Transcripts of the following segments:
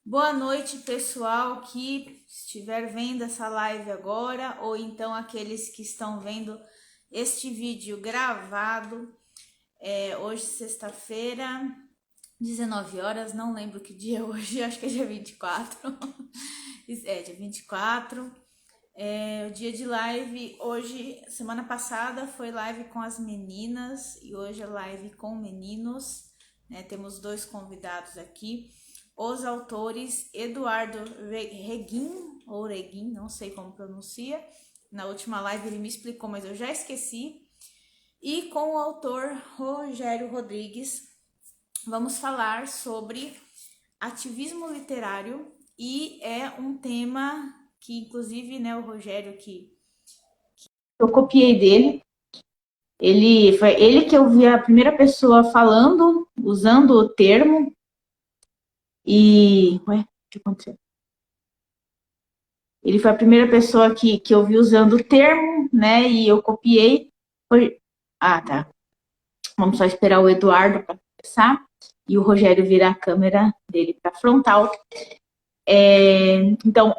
Boa noite, pessoal que estiver vendo essa live agora, ou então aqueles que estão vendo este vídeo gravado. Hoje, sexta-feira, 19 horas, não lembro que dia é hoje, acho que é dia 24. Dia 24. O dia de live, hoje, semana passada foi live com as meninas e hoje é live com meninos, né? Temos dois convidados aqui. Os autores Eduardo Reguin, ou Reguin, não sei como pronuncia. Na última live ele me explicou, mas eu já esqueci. E com o autor Rogério Rodrigues, vamos falar sobre ativismo literário. E é um tema que, inclusive, né, o Rogério, que eu copiei dele. Foi ele que eu vi a primeira pessoa falando, usando o termo. Ué, o que aconteceu? Ele foi a primeira pessoa que eu vi usando o termo, né? E eu copiei. Ah, tá. Vamos só esperar o Eduardo para começar e o Rogério virar a câmera dele para frontal. Então,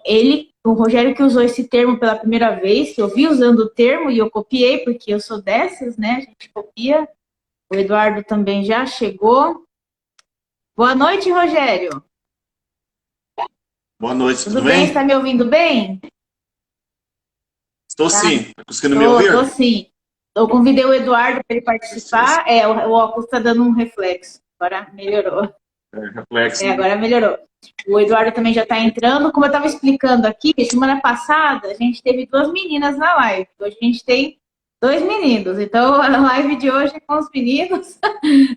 o Rogério que usou esse termo pela primeira vez, que eu vi usando o termo e eu copiei, porque eu sou dessas, né? A gente copia. O Eduardo também já chegou. Boa noite, Rogério. Boa noite, Tudo tudo bem? bem? Está me ouvindo bem? Estou Tá. sim. Tá conseguindo me ouvir? Tô sim. Eu convidei o Eduardo para ele Certeza. participar. O óculos está dando um reflexo. Agora melhorou. Reflexo, né? Agora melhorou. O Eduardo também já está entrando. Como eu estava explicando aqui, semana passada a gente teve duas meninas na live. Hoje a gente tem dois meninos. Então a live de hoje é com os meninos.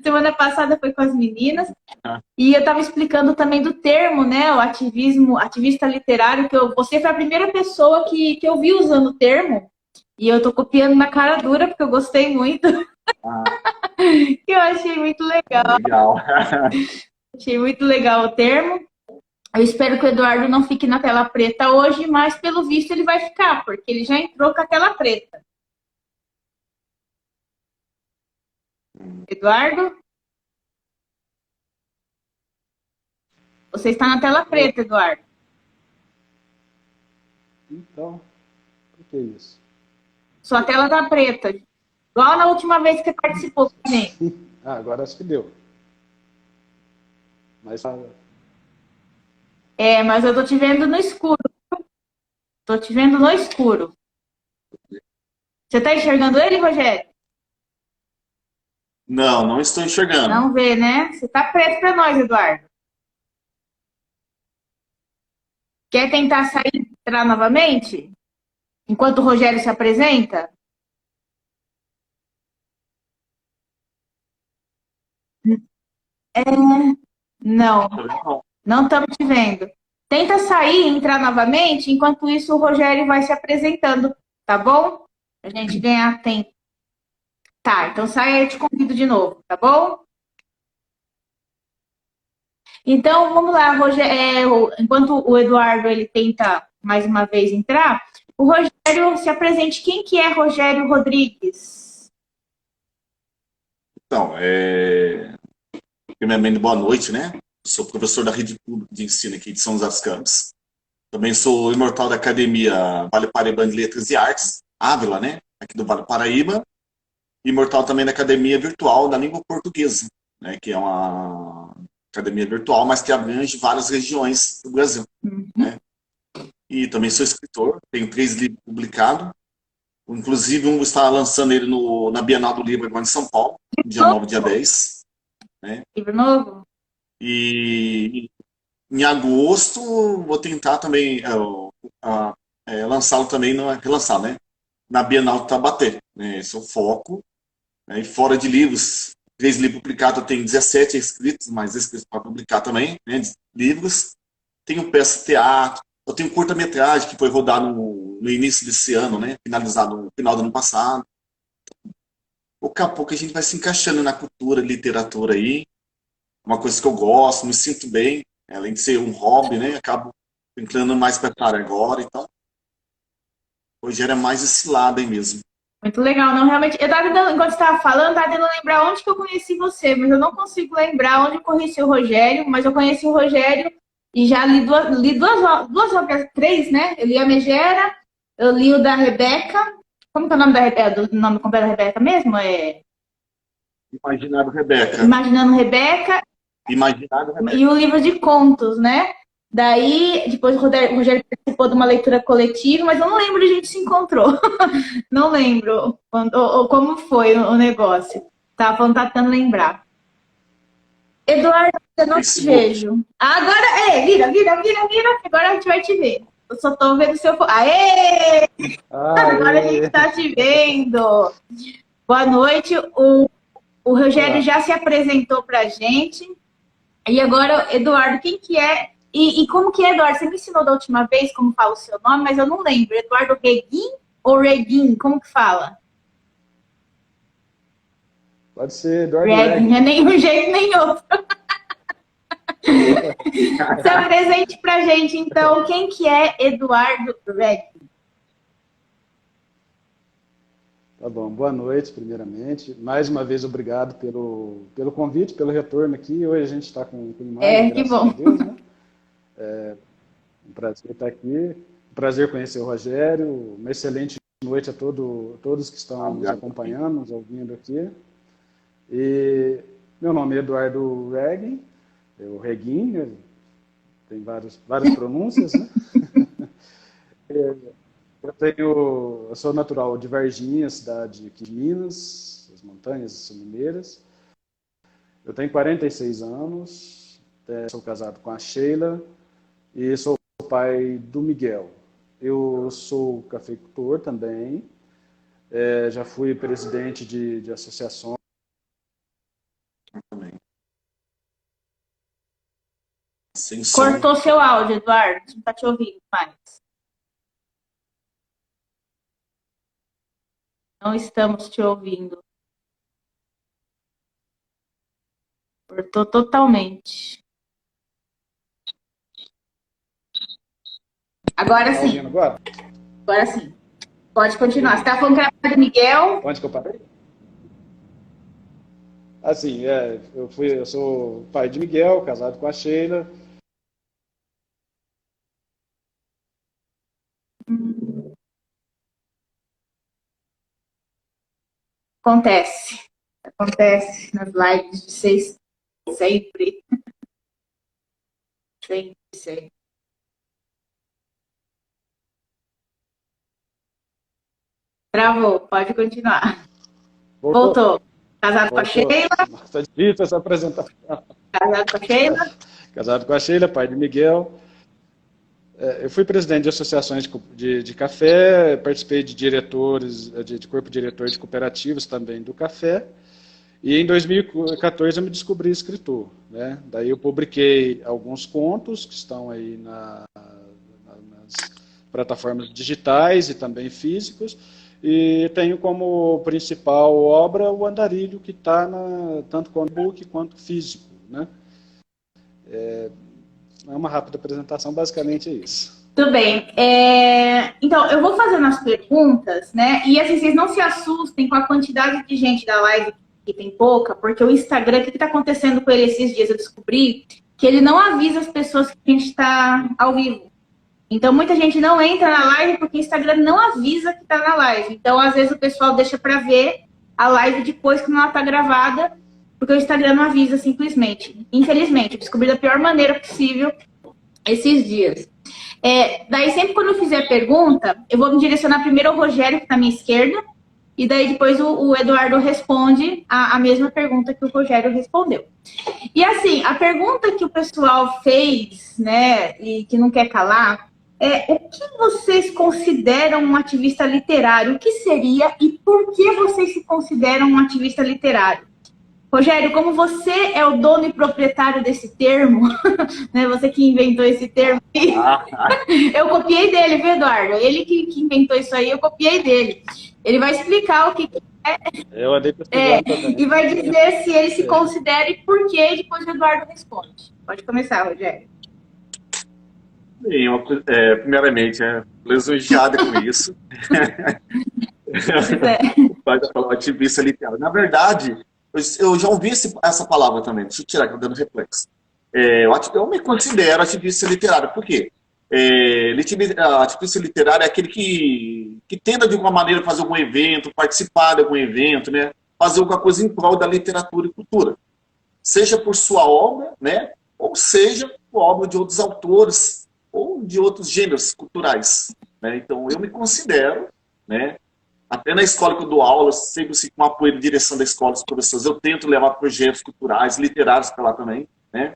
Semana passada foi com as meninas. Ah, E eu estava explicando também do termo, né? O ativismo, ativista literário, você foi a primeira pessoa que eu vi usando o termo. E eu tô copiando na cara dura, porque eu gostei muito. ah, Que eu achei muito legal. legal. Achei muito legal o termo. Eu espero que o Eduardo não fique na tela preta hoje, mas pelo visto ele vai ficar, porque ele já entrou com a tela preta. Eduardo, você está na tela Oh, preta, Eduardo. então, o que é isso? Sua tela tá preta. Igual na última vez que você participou com a gente. Ah, agora acho que deu. Mas Mas eu tô te vendo no escuro. Tô te vendo no escuro. Você tá enxergando ele, Rogério? Não, não estou enxergando. Não vê, né? Você tá preto pra nós, Eduardo. Quer tentar sair e entrar novamente? Enquanto o Rogério se apresenta? Não, Tô vendo, não. não estamos te vendo. Tenta sair e entrar novamente, enquanto isso o Rogério vai se apresentando, tá bom? Pra gente ganhar tempo. Tá, então sai aí, eu te convido de novo, tá bom? Então, vamos lá, Rogério. Enquanto o Eduardo ele tenta mais uma vez entrar, o Rogério se apresente. Quem que é Rogério Rodrigues? Então, primeiramente, boa noite, né? Sou professor da rede pública de ensino aqui de São José dos Campos. Também sou imortal da Academia Vale Paraíba de Letras e Artes, Ávila, né? Aqui do Vale Paraíba. Imortal também da Academia Virtual da Língua Portuguesa, né? Que é uma academia virtual, mas que abrange várias regiões do Brasil, né? E também sou escritor, tenho 3 livros publicados. Inclusive, um está lançando ele na Bienal do Livro agora em São Paulo, dia 9, dia 10. Né? Livro novo? E em agosto vou tentar também lançá-lo também, relançar, né? Na Bienal do Taubaté. Né? Esse é o foco. Né? E fora de livros, 3 livros publicados, eu tenho 17 escritos, mais escritos para publicar também, né? Livros. Tenho peça de teatro. Eu tenho curta-metragem que foi rodado no início desse ano, né? Finalizado no final do ano passado. Pouco a pouco a gente vai se encaixando na cultura, literatura aí. Uma coisa que eu gosto, me sinto bem. Além de ser um hobby, né? Acabo inclinando mais para a área agora. Então, hoje era mais esse lado aí mesmo. Muito legal, não, realmente. Enquanto você estava falando, estava tentando lembrar onde que eu conheci você, mas eu não consigo lembrar onde eu conheci o Rogério, mas eu conheci o Rogério E já li duas obras, três, né? Eu li a Megera, eu li o da Rebeca. Como que é o nome da Rebeca? Do nome completo da Rebeca mesmo? Imaginário Rebeca. Imaginando Rebeca. Imaginário Rebeca. E o livro de contos, né? Daí, depois o Rogério participou de uma leitura coletiva, mas eu não lembro de a gente se encontrou. Não lembro ou como foi o negócio. Tá, falando, tá tentando lembrar. Eduardo, eu não te vejo. Agora, vira, agora a gente vai te ver. Eu só tô vendo o seu... Aê! Agora a gente tá te vendo. Boa noite. O Rogério já se apresentou pra gente. E agora, Eduardo, quem que é? E como que é, Eduardo? Você me ensinou da última vez como fala o seu nome, mas eu não lembro. Eduardo Reguim ou Reguim? Como que fala? Pode ser Eduardo Reguim, não é nem um jeito nem outro. Se apresente pra gente, então, quem que é Eduardo Reguim? Tá bom, boa noite, primeiramente. Mais uma vez, obrigado pelo convite, pelo retorno aqui. Hoje a gente está com imagem, que graças bom. a Deus, né? Um prazer estar aqui, um prazer conhecer o Rogério, uma excelente noite a todos que estão nos acompanhando, nos ouvindo aqui. E meu nome é Eduardo Reguim, o Reguim, tem várias pronúncias, né? Eu sou natural de Varginha, cidade aqui de Minas, as montanhas mineiras. Eu tenho 46 anos, sou casado com a Sheila e sou pai do Miguel. Eu sou cafeicultor também, já fui presidente de associações. Cortou seu áudio, Eduardo, não está te ouvindo mais. Não estamos te ouvindo. Cortou totalmente. Agora sim. Agora sim. Pode continuar. Você está falando que era pai do Miguel? Onde que eu parei? Assim, eu sou pai de Miguel, casado com a Sheila. Acontece nas lives de vocês sempre. Sempre. Travou, pode continuar. Voltou. Casado com a Sheila. Está difícil essa apresentação. Casado com a Sheila. Casado com a Sheila, pai de Miguel. Eu fui presidente de associações de café, participei de diretores, de corpo diretor de cooperativas também do café. E em 2014 eu me descobri escritor, né? Daí eu publiquei alguns contos que estão aí nas plataformas digitais e também físicos. E tenho como principal obra o Andarilho, que está tanto como e-book quanto físico, né? É uma rápida apresentação, basicamente é isso. Tudo bem. Então, eu vou fazendo as perguntas, né? E assim, vocês não se assustem com a quantidade de gente da live, que tem pouca, porque o Instagram, o que está acontecendo com ele esses dias? Eu descobri que ele não avisa as pessoas que a gente está ao vivo. Então, muita gente não entra na live porque o Instagram não avisa que está na live. Então, às vezes, o pessoal deixa para ver a live depois que ela está gravada, porque o Instagram não avisa simplesmente. Infelizmente, eu descobri da pior maneira possível esses dias. Daí, sempre quando eu fizer pergunta, eu vou me direcionar primeiro ao Rogério, que está à minha esquerda, e daí depois o Eduardo responde a mesma pergunta que o Rogério respondeu. E assim, a pergunta que o pessoal fez, né, e que não quer calar, o que vocês consideram um ativista literário? O que seria e por que vocês se consideram um ativista literário? Rogério, como você é o dono e proprietário desse termo, né, você que inventou esse termo, eu copiei dele, viu, Eduardo? Ele que inventou isso aí, eu copiei dele. Ele vai explicar o que é. Eu andei pesquisando também. E vai dizer se ele se considera e por que, e depois o Eduardo responde. Pode começar, Rogério. Bem, primeiramente, lisonjeada com isso. Pode falar ativista literário. Na verdade, eu já ouvi essa palavra também. Deixa eu tirar, que eu tô dando reflexo. Eu me considero ativista literário. Por quê? Ativista literário é aquele que tenta, de alguma maneira, fazer algum evento, participar de algum evento, né? Fazer alguma coisa em prol da literatura e cultura. Seja por sua obra, né? Ou seja por obra de outros autores ou de outros gêneros culturais. Né? Então, eu me considero, né? Até na escola que eu dou aula, sempre assim, com apoio de direção da escola dos professores, eu tento levar projetos culturais, literários para lá também, né?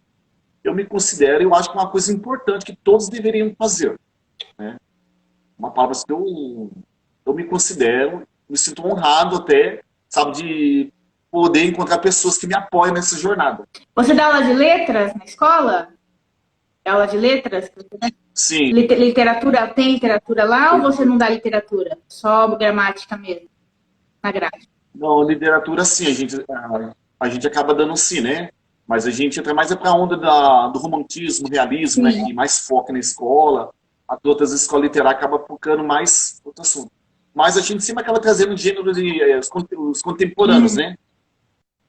Eu me considero, eu acho que é uma coisa importante que todos deveriam fazer, né? Uma palavra que eu me considero, me sinto honrado até, sabe, de poder encontrar pessoas que me apoiam nessa jornada. Você dá aula de letras na escola? Aula de letras? Sim. Literatura, tem literatura lá ou você não dá literatura? Só gramática mesmo, na grade? Não, literatura sim, a gente acaba dando sim, né? Mas a gente entra mais para a onda do romantismo, realismo, né? Que mais foca na escola. As outras escolas literárias acabam focando mais outro assunto. Mas a gente sempre acaba trazendo gênero os contemporâneos, né?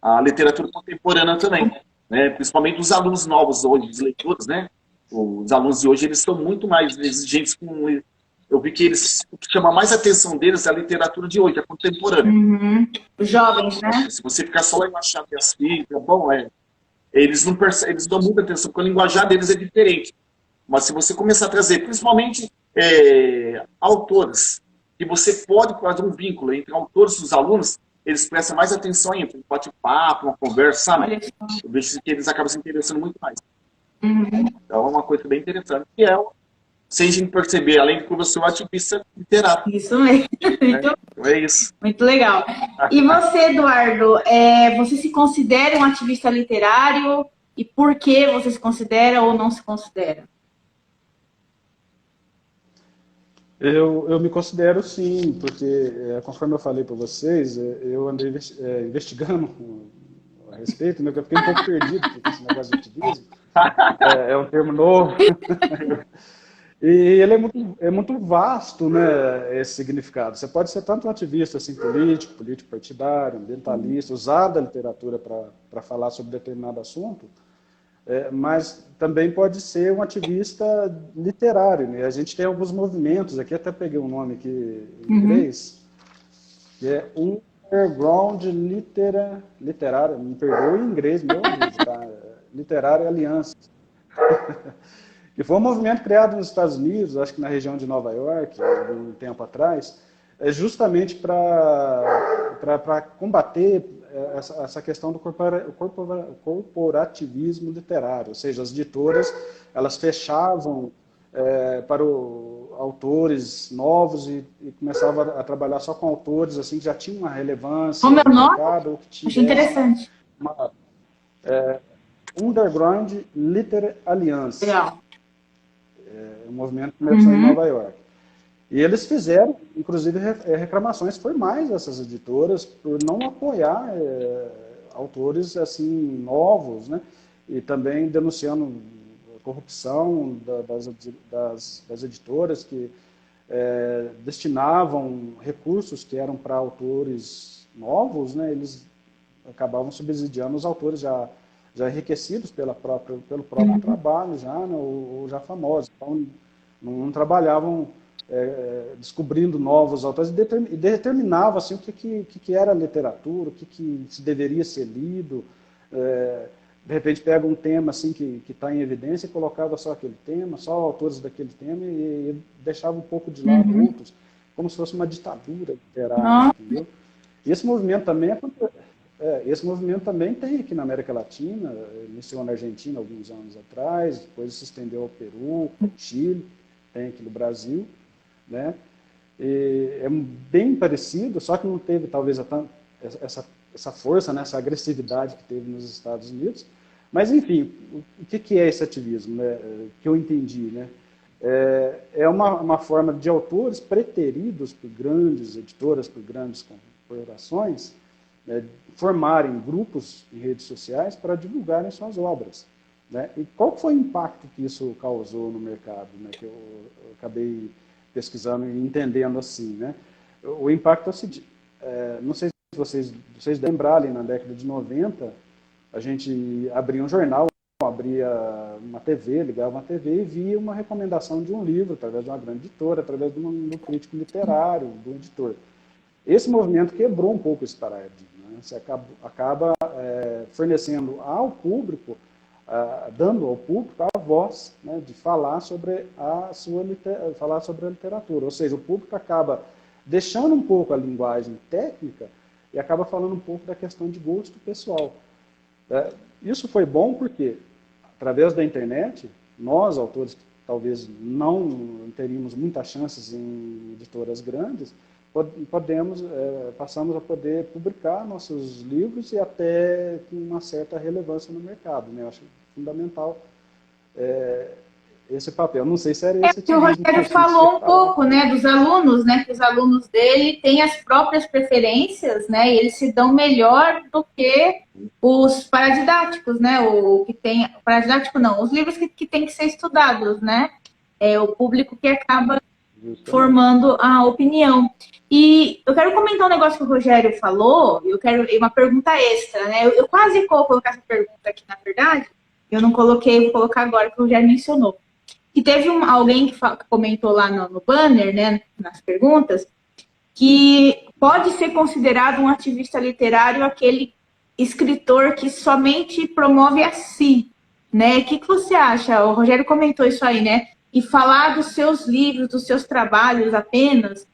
A literatura contemporânea também, né? Principalmente os alunos novos hoje, os leitores, né? Os alunos de hoje, eles são muito mais exigentes com... Eu vi que o que chama mais a atenção deles é a literatura de hoje, a contemporânea. Os jovens, né? Se você ficar só lá em Machado de Assis, bom, eles não percebem, eles dão muita atenção, porque o linguajar deles é diferente. Mas se você começar a trazer, principalmente, autores, que você pode fazer um vínculo entre autores e os alunos, eles prestam mais atenção ainda, um bate-papo, uma conversa, sabe? Eu vejo que eles acabam se interessando muito mais. Então é uma coisa bem interessante, que sem a gente perceber, além de professor, ativista literário. Isso mesmo. Então é isso. Muito legal. E você, Eduardo, você se considera um ativista literário? E por que você se considera ou não se considera? Eu me considero sim, porque, conforme eu falei para vocês, eu andei investigando a respeito, né, porque eu fiquei um pouco perdido, porque esse negócio de ativismo é um termo novo. E ele é muito vasto, né, esse significado. Você pode ser tanto um ativista assim, político partidário, ambientalista, usar da literatura para falar sobre determinado assunto, mas também pode ser um ativista literário. Né? A gente tem alguns movimentos, aqui até peguei um nome aqui em inglês, que é Underground Literário, me perdoe em inglês, meu amigo, tá? Literária Aliança. Que foi um movimento criado nos Estados Unidos, acho que na região de Nova York, um tempo atrás, justamente para combater essa questão do corporativismo literário, ou seja, as editoras elas fechavam para autores novos e começavam a trabalhar só com autores assim que já tinham uma relevância no no mercado, mercado, ou que achei interessante. Underground Literary Alliance. Legal. Um movimento que começou em Nova York. E eles fizeram, inclusive, reclamações formais dessas editoras por não apoiar autores assim novos, né? E também denunciando a corrupção das editoras que destinavam recursos que eram para autores novos, né? Eles acabavam subsidiando os autores já enriquecidos pelo próprio trabalho, já, né, ou já famosos. Então, não trabalhavam descobrindo novos autores e determinavam assim, o que era literatura, o que se deveria ser lido. De repente, pega um tema assim, que está em evidência e colocava só aquele tema, só autores daquele tema e deixava um pouco de lado outros, como se fosse uma ditadura literária, entendeu? E esse movimento também tem aqui na América Latina, iniciou na Argentina alguns anos atrás, depois se estendeu ao Peru, Chile, tem aqui no Brasil, né? E é bem parecido, só que não teve talvez essa força, né, essa agressividade que teve nos Estados Unidos. Mas, enfim, o que é esse ativismo, né, que eu entendi? Né? É uma forma de autores preteridos por grandes editoras, por grandes corporações, formarem grupos em redes sociais para divulgarem suas obras. Né? E qual foi o impacto que isso causou no mercado, né? Que eu acabei pesquisando e entendendo assim. Né? O impacto é o seguinte, não sei se vocês lembrarem, na década de 90, a gente abria um jornal abria uma TV, ligava uma TV e via uma recomendação de um livro, através de uma grande editora, através de um crítico literário, do editor. Esse movimento quebrou um pouco esse paradigma, né? Você acaba fornecendo ao público, dando ao público a voz, né, de falar sobre falar sobre a literatura. Ou seja, o público acaba deixando um pouco a linguagem técnica e acaba falando um pouco da questão de gosto pessoal. Isso foi bom porque, através da internet, nós, autores que talvez não teríamos muitas chances em editoras grandes, passamos a poder publicar nossos livros e até com uma certa relevância no mercado, né? Eu acho fundamental esse papel. Não sei se era esse que o Rogério falou um pouco, né, dos alunos, né, que os alunos dele têm as próprias preferências, né, e eles se dão melhor do que os paradidáticos, né, paradidático não, os livros que têm que ser estudados, né, o público que acaba formando a opinião. E eu quero comentar um negócio que o Rogério falou, eu quero uma pergunta extra, né, eu quase vou colocar essa pergunta aqui, na verdade, eu não coloquei, vou colocar agora, que o Rogério mencionou. E teve alguém que comentou lá no banner, né, nas perguntas, que pode ser considerado um ativista literário aquele escritor que somente promove a si, né? O que você acha? O Rogério comentou isso aí, né? E falar dos seus livros, dos seus trabalhos apenas,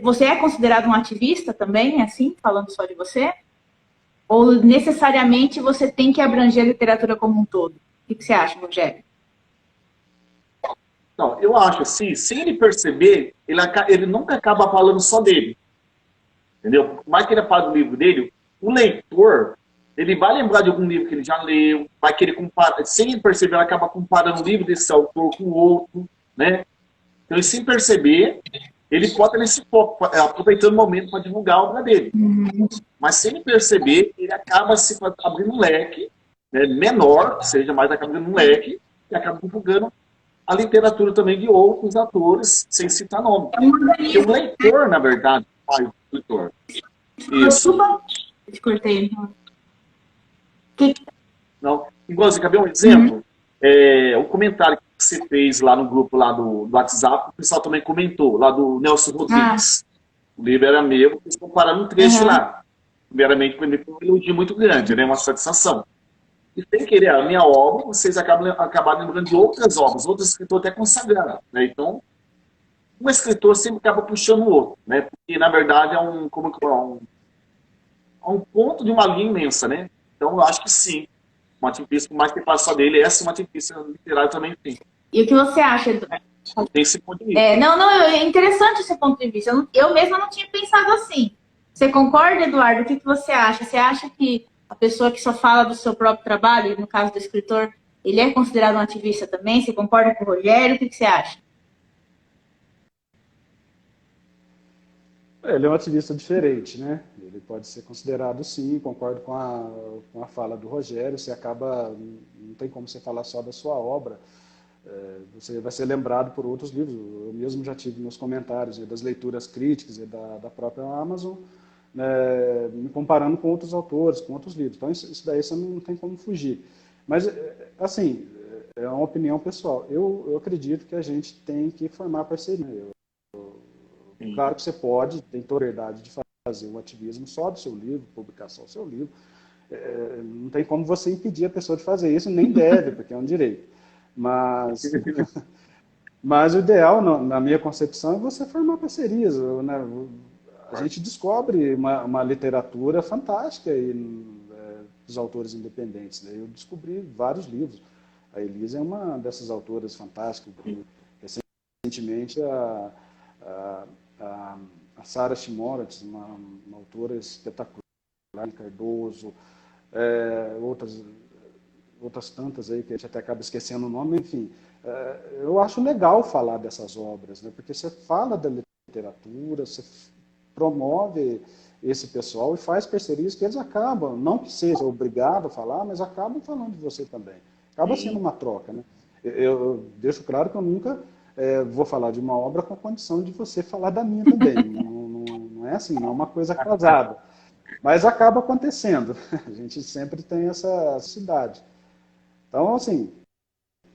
você é considerado um ativista também, assim, falando só de você? Ou necessariamente você tem que abranger a literatura como um todo? O que você acha, Rogério? Não, eu acho assim, sem ele perceber, ele nunca acaba falando só dele. Entendeu? Por mais que ele fale do livro dele, o leitor, ele vai lembrar de algum livro que ele já leu, vai querer comparar, sem ele perceber, ele acaba comparando o livro desse autor com o outro, né? Então, sem perceber, ele pode estar nesse foco, aproveitando o momento para divulgar a obra dele. Mas sem ele perceber, ele acaba se abrindo um leque, né, menor, seja mais, acaba abrindo um leque, e acaba divulgando a literatura também de outros autores, sem citar nome. Porque o leitor, na verdade, faz o leitor. Isso. Te cortei. Não. Igual você quer ver um exemplo? O comentário que você fez lá no grupo lá do WhatsApp, o pessoal também comentou, lá do Nelson Rodrigues. O livro era meu, eles compararam um trecho lá. Primeiramente, foi um elogio muito grande, né? Uma satisfação. E sem querer a minha obra, vocês acabaram lembrando de outras obras, outros escritores até consagrados, né? Então, um escritor sempre acaba puxando o outro, né? Porque, na verdade, é um ponto de uma linha imensa, né? Então, eu acho que sim, um ativista, por mais que passe só dele, essa é uma ativista literária também tem. E o que você acha, Eduardo? Tem esse ponto de vista. É interessante esse ponto de vista. Eu mesma não tinha pensado assim. Você concorda, Eduardo? O que você acha? Você acha que a pessoa que só fala do seu próprio trabalho, no caso do escritor, ele é considerado um ativista também? Você concorda com o Rogério? O que você acha? Ele é um ativista diferente, né? Ele pode ser considerado, sim, concordo com a fala do Rogério, você acaba, não tem como você falar só da sua obra, você vai ser lembrado por outros livros. Eu mesmo já tive nos comentários das leituras críticas e da própria Amazon, né, me comparando com outros autores, com outros livros. Então, isso daí você não tem como fugir. Mas, assim, é uma opinião pessoal. Eu acredito que a gente tem que formar parceria. Claro que você pode, tem toda a liberdade de fazer um ativismo só do seu livro, publicar só o seu livro. Não tem como você impedir a pessoa de fazer isso, nem deve, porque é um direito. Mas o ideal, na minha concepção, é você formar parcerias, né? A gente descobre uma literatura fantástica dos autores independentes, né? Eu descobri vários livros. A Elisa é uma dessas autoras fantásticas. Recentemente, a Sarah Shimoratz, uma autora espetacular, Cardoso, outras tantas aí que a gente até acaba esquecendo o nome, enfim. Eu acho legal falar dessas obras, né? Porque você fala da literatura, você promove esse pessoal e faz parcerias que eles acabam, não que seja obrigado a falar, mas acabam falando de você também. Acaba sendo uma troca, né? Eu deixo claro que eu nunca vou falar de uma obra com a condição de você falar da minha também. Não é assim, não é uma coisa casada. Mas acaba acontecendo. A gente sempre tem essa necessidade. Então, assim,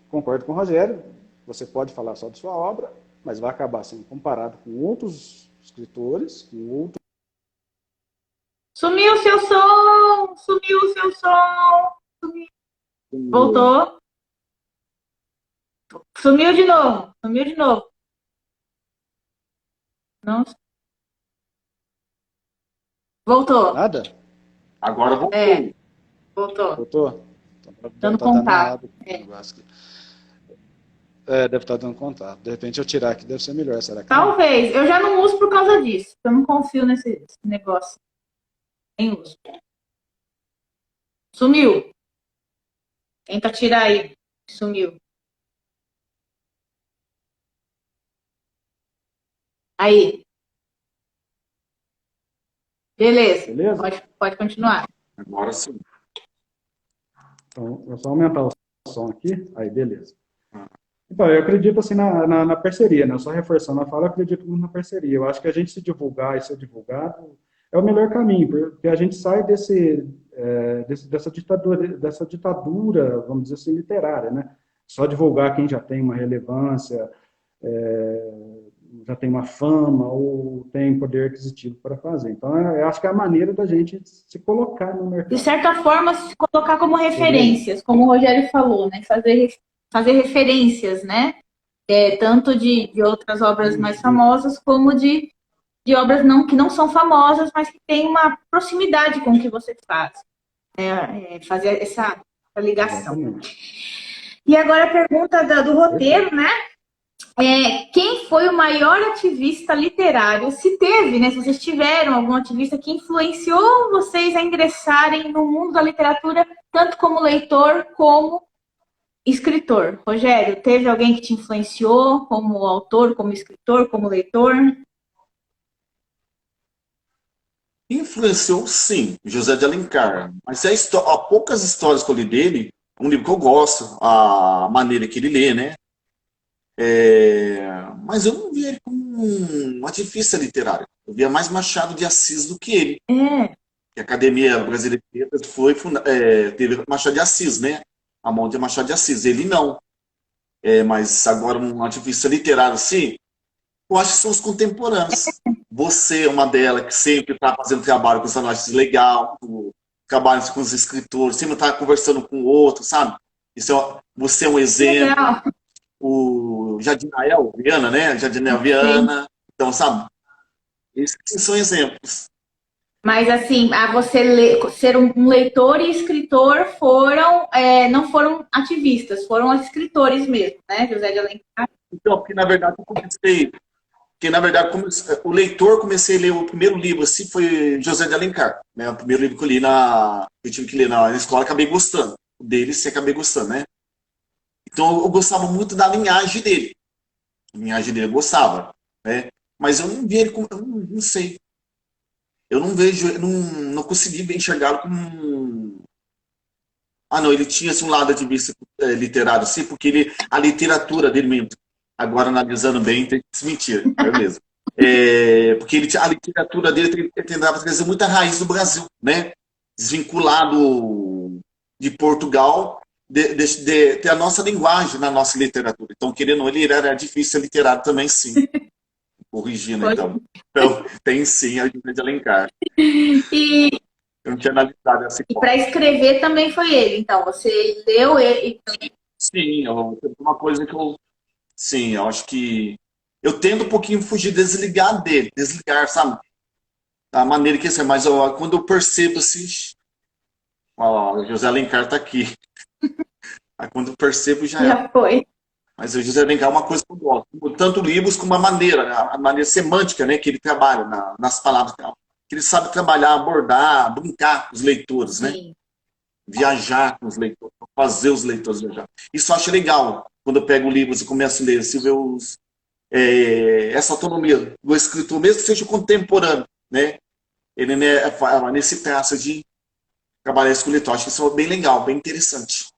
concordo com o Rogério, você pode falar só de sua obra, mas vai acabar sendo comparado com outros escritores, com outros... Sumiu o seu som! Sumiu o seu som! Sumiu. Voltou. Sumiu de novo. Sumiu de novo. Não. Voltou. Nada? Agora voltou. Voltou. Voltou? Então, Dando tá dando contato. errado o negócio aqui. Deve estar dando contato. De repente eu tirar aqui deve ser melhor, será que não? Talvez. Eu já não uso por causa disso. Eu não confio nesse negócio. Nem uso. Sumiu. Tenta tirar aí. Sumiu. Aí. Beleza. Pode continuar. Agora sim. Então, é só aumentar o som aqui. Aí, beleza. Então, eu acredito assim na parceria, né? Só reforçando a fala, eu acredito muito na parceria. Eu acho que a gente se divulgar e ser divulgado é o melhor caminho, porque a gente sai dessa ditadura, vamos dizer assim, literária, né? Só divulgar quem já tem uma relevância, já tem uma fama ou tem poder aquisitivo para fazer. Então, eu acho que é a maneira da gente se colocar no mercado. De certa forma, se colocar como referências, como o Rogério falou, né? Fazer referências, né? Tanto de outras obras mais famosas, como de obras que não são famosas, mas que têm uma proximidade com o que você faz. Fazer essa ligação. Exatamente. E agora a pergunta do roteiro, né? Quem foi o maior ativista literário? Se teve, né? Se vocês tiveram algum ativista que influenciou vocês a ingressarem no mundo da literatura, tanto como leitor como escritor. Rogério, teve alguém que te influenciou como autor, como escritor, como leitor? Influenciou, sim, José de Alencar. Mas há poucas histórias que eu li dele, um livro que eu gosto, a maneira que ele lê, né? Mas eu não via ele como um ativista literário. Eu via mais Machado de Assis do que ele. A Academia Brasileira de Letras teve Machado de Assis, né? A mão de Machado de Assis. Ele não. Mas agora um ativista literário, sim, eu acho que são os contemporâneos. Você é uma delas que sempre está fazendo trabalho com os analistas legal, trabalho com os escritores, sempre está conversando com o outro, sabe? Você é um exemplo. Legal. O Jardinael Viana, né? Jardinael Viana. Então, sabe? Esses são exemplos. Mas, assim, ser um leitor e escritor não foram ativistas, foram escritores mesmo, né? José de Alencar. Então, porque na verdade o leitor, comecei a ler o primeiro livro, assim, foi José de Alencar, né? O primeiro livro que eu li eu tive que ler na escola, acabei gostando. O dele, sim, acabei gostando, né? Então, eu gostava muito da linhagem dele. A linhagem dele eu gostava, né? Mas eu não vi ele como... Eu não sei. Eu não vejo... Eu não consegui enxergá-lo como... não, ele tinha assim, um lado ativista literário, sim, porque a literatura dele mesmo, agora analisando bem, tem que desmentir, é mesmo. Porque a literatura dele tentava trazer muita raiz do Brasil, né? Desvinculado de Portugal, ter a nossa linguagem na nossa literatura. Então, querendo ou não, ele era difícil literário também, sim. Corrigindo, então. Então, tem sim a José de Alencar. Eu não tinha analisado essa E para escrever também foi ele. Então, você leu ele. Sim, uma coisa que eu... Sim, eu acho que... Eu tento um pouquinho fugir, desligar, sabe? Da maneira que é, mas quando eu percebo assim... Ó, José Alencar tá aqui. Aí quando eu percebo, já foi. Mas o José Alencar é uma coisa que eu gosto. Tanto livros como a maneira semântica, né, que ele trabalha nas palavras. Que ele sabe trabalhar, abordar, brincar com os leitores, né? Sim. Viajar com os leitores, fazer os leitores viajar. Isso eu acho legal. Quando eu pego livros e começo a ler, se vê essa autonomia do escritor, mesmo que seja contemporâneo, né? Ele, né, nesse traço de trabalhar isso com o leitor. Acho que isso é bem legal, bem interessante.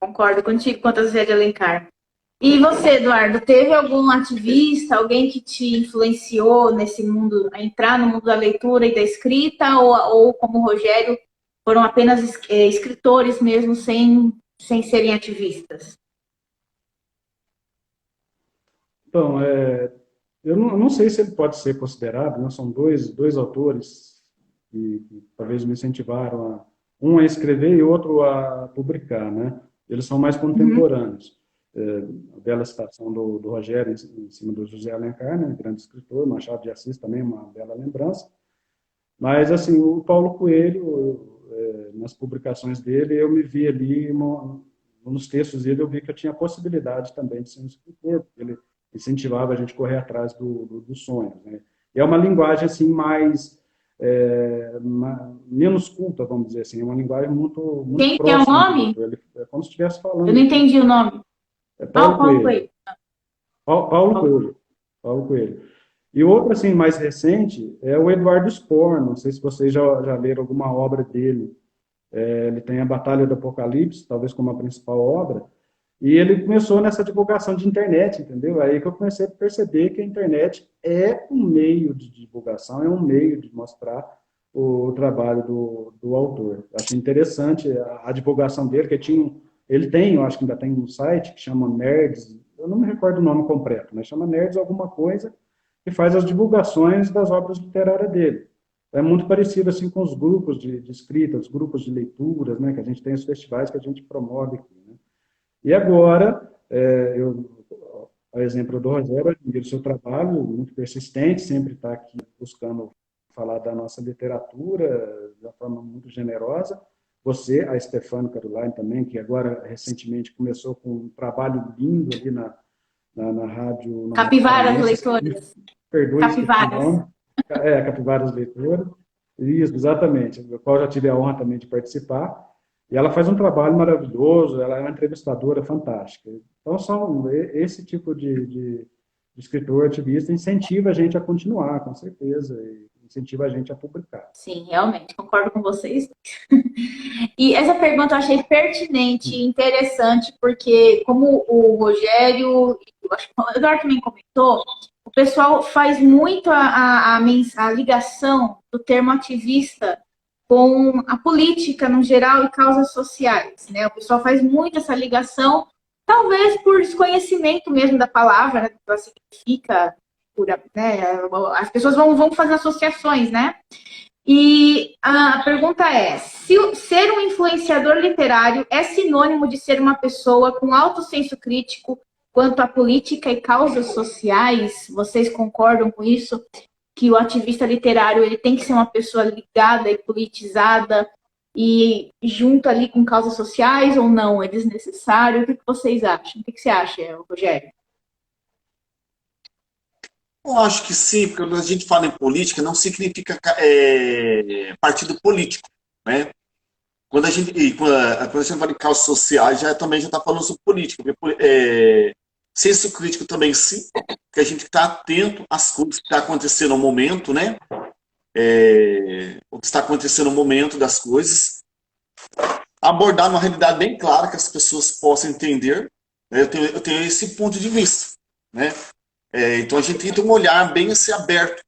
Concordo contigo quanto a José de Alencar. E você, Eduardo, teve algum ativista, alguém que te influenciou nesse mundo, a entrar no mundo da leitura e da escrita, ou como o Rogério, foram apenas escritores mesmo, sem serem ativistas? Então, eu não sei se ele pode ser considerado, né? São dois autores que talvez me incentivaram, um a escrever e outro a publicar, né? Eles são mais contemporâneos. A bela citação do Rogério em cima do José Alencar, né? Grande escritor, Machado de Assis também, uma bela lembrança. Mas, assim, o Paulo Coelho, nas publicações dele, eu me vi ali, nos textos dele, eu vi que eu tinha a possibilidade também de ser um escritor, porque ele incentivava a gente a correr atrás dos sonhos, né? E é uma linguagem, assim, menos culta, vamos dizer assim, é uma linguagem muito Quem que é o próxima do nome? leitor. É como se estivesse falando. Eu não entendi o nome. É Paulo Paulo Coelho. Coelho. Paulo Coelho. Paulo Coelho. E outro, assim, mais recente, é o Eduardo Spohr. Não sei se vocês já leram alguma obra dele. Ele tem a Batalha do Apocalipse, talvez como a principal obra, e ele começou nessa divulgação de internet, entendeu? Aí que eu comecei a perceber que a internet é um meio de divulgação, é um meio de mostrar o trabalho do autor. Achei interessante a divulgação dele, que ele tem, eu acho que ainda tem um site que chama Nerds, eu não me recordo o nome completo, mas chama Nerds alguma coisa, que faz as divulgações das obras literárias dele. É muito parecido assim com os grupos de escrita, os grupos de leituras, né, que a gente tem os festivais que a gente promove aqui, né? E agora, a exemplo do Rogério, eu admiro o seu trabalho, muito persistente, sempre está aqui buscando falar da nossa literatura de uma forma muito generosa. Você, a Stefano Caroline também, que agora recentemente começou com um trabalho lindo ali na rádio... Capivaras Leitoras. Perdoe, Capivaras. Capivaras Leitoras. Isso, exatamente, do qual já tive a honra também de participar. E ela faz um trabalho maravilhoso, ela é uma entrevistadora fantástica. Então, esse tipo de escritor ativista incentiva a gente a continuar, com certeza, e incentiva a gente a publicar. Sim, realmente, concordo com vocês. E essa pergunta eu achei pertinente e interessante, porque como o Rogério, eu acho que o Eduardo também comentou, o pessoal faz muito a ligação do termo ativista com a política no geral e causas sociais, né? O pessoal faz muito essa ligação, talvez por desconhecimento mesmo da palavra, né? Que ela significa, né? As pessoas vão fazer associações, né? E a pergunta é, se ser um influenciador literário é sinônimo de ser uma pessoa com alto senso crítico quanto à política e causas sociais, vocês concordam com isso? Que o ativista literário ele tem que ser uma pessoa ligada e politizada e junto ali com causas sociais ou não? É desnecessário? O que vocês acham? O que você acha, Rogério? Eu acho que sim, porque quando a gente fala em política, não significa partido político, né? Quando a gente fala em causas sociais, também já está falando sobre política. Porque, senso crítico também sim, que a gente está atento às coisas que estão acontecendo no momento, né? O que está acontecendo no momento das coisas. Abordar uma realidade bem clara que as pessoas possam entender. Né? Eu tenho esse ponto de vista, né? Então a gente tem que ter um olhar bem assim, aberto.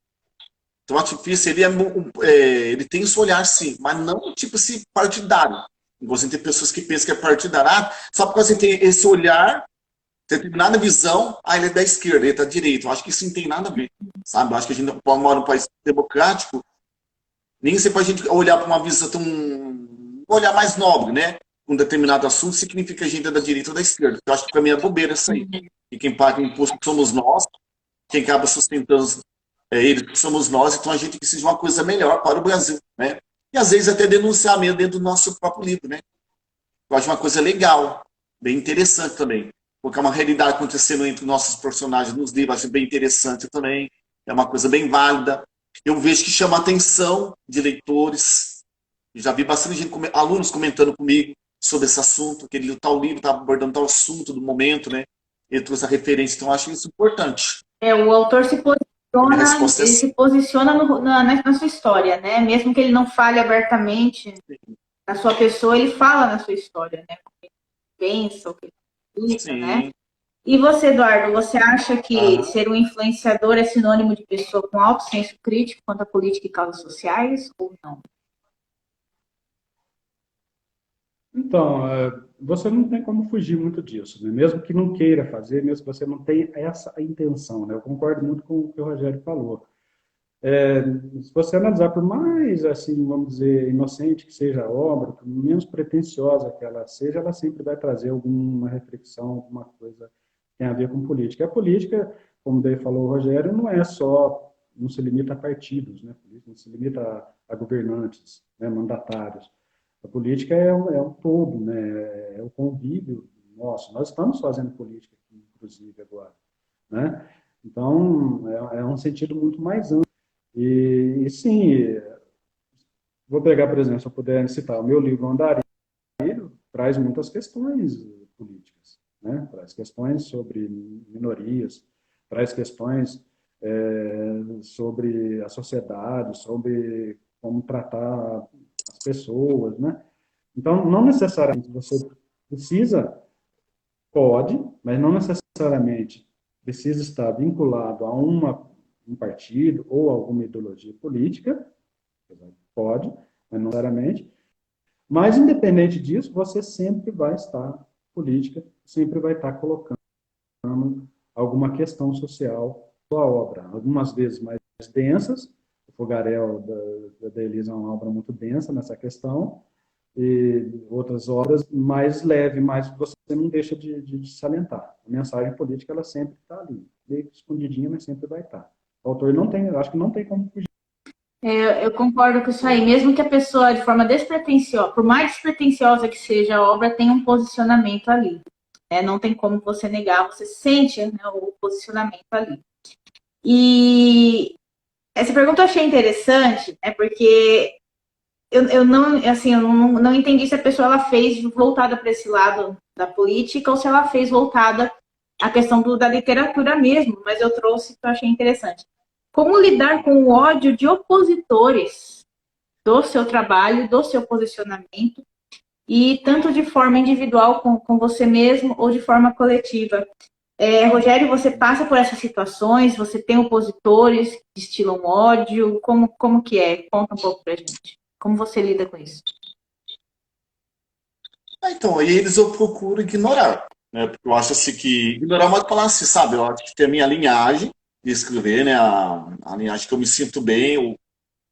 Então o ativista ele tem esse olhar sim, mas não tipo assim partidário. Você tem pessoas que pensam que é partidário, só porque você tem esse olhar, determinada visão, ele é da esquerda, ele é da direita. Eu acho que isso não tem nada a ver, sabe? Eu acho que a gente mora num país democrático, nem sempre a gente olhar para uma visão um olhar mais nobre, né? Um determinado assunto significa que a gente é da direita ou da esquerda. Eu acho que para mim é bobeira isso aí. E quem paga o imposto somos nós, quem acaba sustentando eles somos nós, então a gente precisa de uma coisa melhor para o Brasil, né? E às vezes até denunciar mesmo dentro do nosso próprio livro, né? Eu acho uma coisa legal, bem interessante também. Porque é uma realidade acontecendo entre nossos personagens nos livros, acho bem interessante também. É uma coisa bem válida. Eu vejo que chama a atenção de leitores. Eu já vi bastante gente, alunos comentando comigo sobre esse assunto, que tal livro está abordando tal assunto do momento, né? Ele trouxe a referência, então eu acho isso importante. O autor se posiciona na sua história, né? Mesmo que ele não fale abertamente na sua pessoa, ele fala na sua história, né? O que ele pensa, o que ele pensa, né? E você, Eduardo, você acha que ser um influenciador é sinônimo de pessoa com alto senso crítico quanto à política e causas sociais ou não? Então, você não tem como fugir muito disso, né? Mesmo que não queira fazer, mesmo que você não tenha essa intenção, né? Eu concordo muito com o que o Rogério falou. Se você analisar, por mais, assim, vamos dizer, inocente que seja a obra, por menos pretensiosa que ela seja, ela sempre vai trazer alguma reflexão, alguma coisa que tem a ver com política. A política, como daí falou o Rogério, não é só, não se limita a partidos, né? Não se limita a governantes, né? Mandatários. A política é um todo, né? É o convívio nosso. Nós estamos fazendo política aqui, inclusive, agora, né? Então, é um sentido muito mais amplo. E sim, vou pegar, por exemplo, se eu puder citar, o meu livro Andarilho traz muitas questões políticas, né? Traz questões sobre minorias, traz questões sobre a sociedade, sobre como tratar as pessoas, né? Então, não necessariamente você precisa, pode, mas não necessariamente precisa estar vinculado a um partido ou alguma ideologia política, pode, mas não necessariamente. Mas, independente disso, você sempre vai estar política, sempre vai estar colocando alguma questão social na sua obra. Algumas vezes mais densas, o Fogaréu da Elisa é uma obra muito densa nessa questão, e outras obras mais leves, mas você não deixa de salientar. A mensagem política, ela sempre está ali, meio escondidinha, mas sempre vai estar. O autor não tem, eu acho que não tem como fugir. Eu concordo com isso aí. Mesmo que a pessoa, de forma despretensiosa, por mais despretensiosa que seja a obra, tenha um posicionamento ali. Não tem como você negar, você sente, né, o posicionamento ali. E essa pergunta eu achei interessante, porque eu não, assim, eu não entendi se a pessoa ela fez voltada para esse lado da política ou se ela fez voltada à questão da literatura mesmo, mas eu trouxe que eu achei interessante. Como lidar com o ódio de opositores do seu trabalho, do seu posicionamento, e tanto de forma individual com você mesmo ou de forma coletiva. Rogério, você passa por essas situações? Você tem opositores que destilam ódio? Como que é? Conta um pouco pra gente. Como você lida com isso? Então, aí eles eu procuro ignorar, né? Porque eu acho assim que ignorar é uma palavra assim, sabe? Eu acho que tem a minha linhagem de escrever, né? A linhagem que eu me sinto bem, eu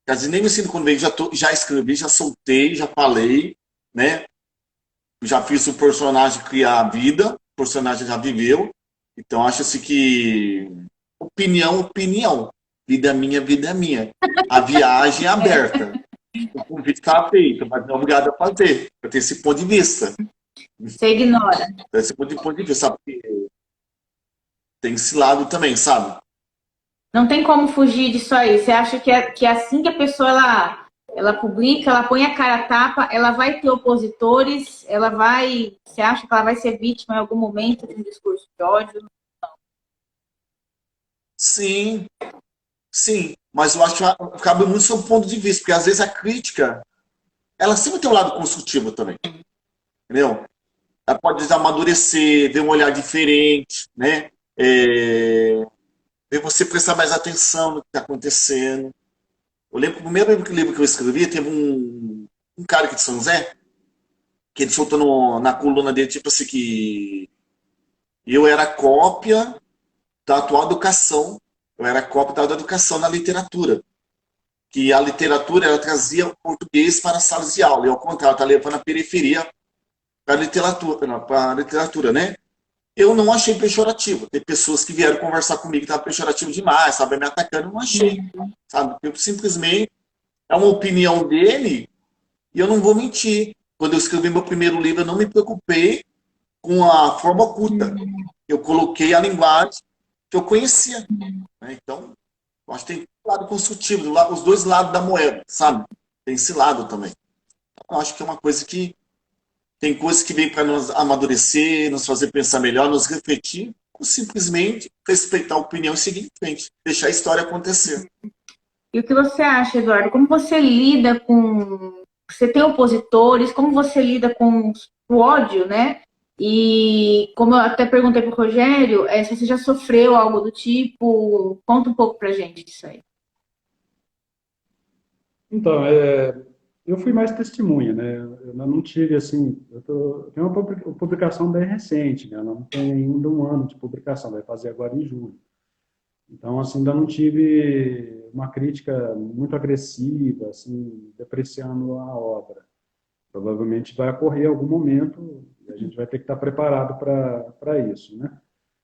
quer dizer, nem me sinto quando bem, já escrevi, já soltei, já falei, né? Já fiz o personagem criar a vida, o personagem já viveu. Então acho assim que opinião, opinião. Vida é minha, vida é minha. A viagem é aberta. O convite está feito, mas não é obrigado a fazer. Eu tenho esse ponto de vista. Você ignora. Esse ponto de vista, sabe? Porque tem esse lado também, sabe? Não tem como fugir disso aí. Você acha que assim que a pessoa ela publica, ela põe a cara a tapa, ela vai ter opositores, ela vai. Você acha que ela vai ser vítima em algum momento de um discurso de ódio? Sim, sim. Mas eu acho que cabe muito seu ponto de vista, porque às vezes a crítica, ela sempre tem um lado construtivo também, entendeu? Ela pode amadurecer, ver um olhar diferente, né? Ver você prestar mais atenção no que está acontecendo. Eu lembro que o primeiro livro que eu escrevi, teve um cara aqui de São José, que ele soltou na coluna dele, tipo assim, que eu era cópia da atual educação, eu era cópia da educação na literatura. Que a literatura, ela trazia o português para as salas de aula, e ao contrário, está levando a periferia para a literatura, né? Eu não achei pejorativo. Tem pessoas que vieram conversar comigo que estava pejorativo demais, sabe, me atacando, eu não achei, sabe? Eu simplesmente, é uma opinião dele, e eu não vou mentir. Quando eu escrevi meu primeiro livro, eu não me preocupei com a forma oculta. Eu coloquei a linguagem que eu conhecia, né? Então, eu acho que tem um lado construtivo, os dois lados da moeda, sabe? Tem esse lado também. Então, eu acho que é uma coisa que tem coisas que vêm para nos amadurecer, nos fazer pensar melhor, nos refletir, ou simplesmente respeitar a opinião e seguir em frente, deixar a história acontecer. E o que você acha, Eduardo? Como você lida com. Você tem opositores, como você lida com o ódio, né? E como eu até perguntei para o Rogério, se você já sofreu algo do tipo, conta um pouco pra gente disso aí. Então, Eu fui mais testemunha, né? Eu não tive, assim, eu tenho uma publicação bem recente, né? Ela não tem ainda um ano de publicação, vai fazer agora em julho. Então, assim, ainda não tive uma crítica muito agressiva, assim, depreciando a obra. Provavelmente vai ocorrer algum momento e a gente vai ter que estar preparado para isso, né?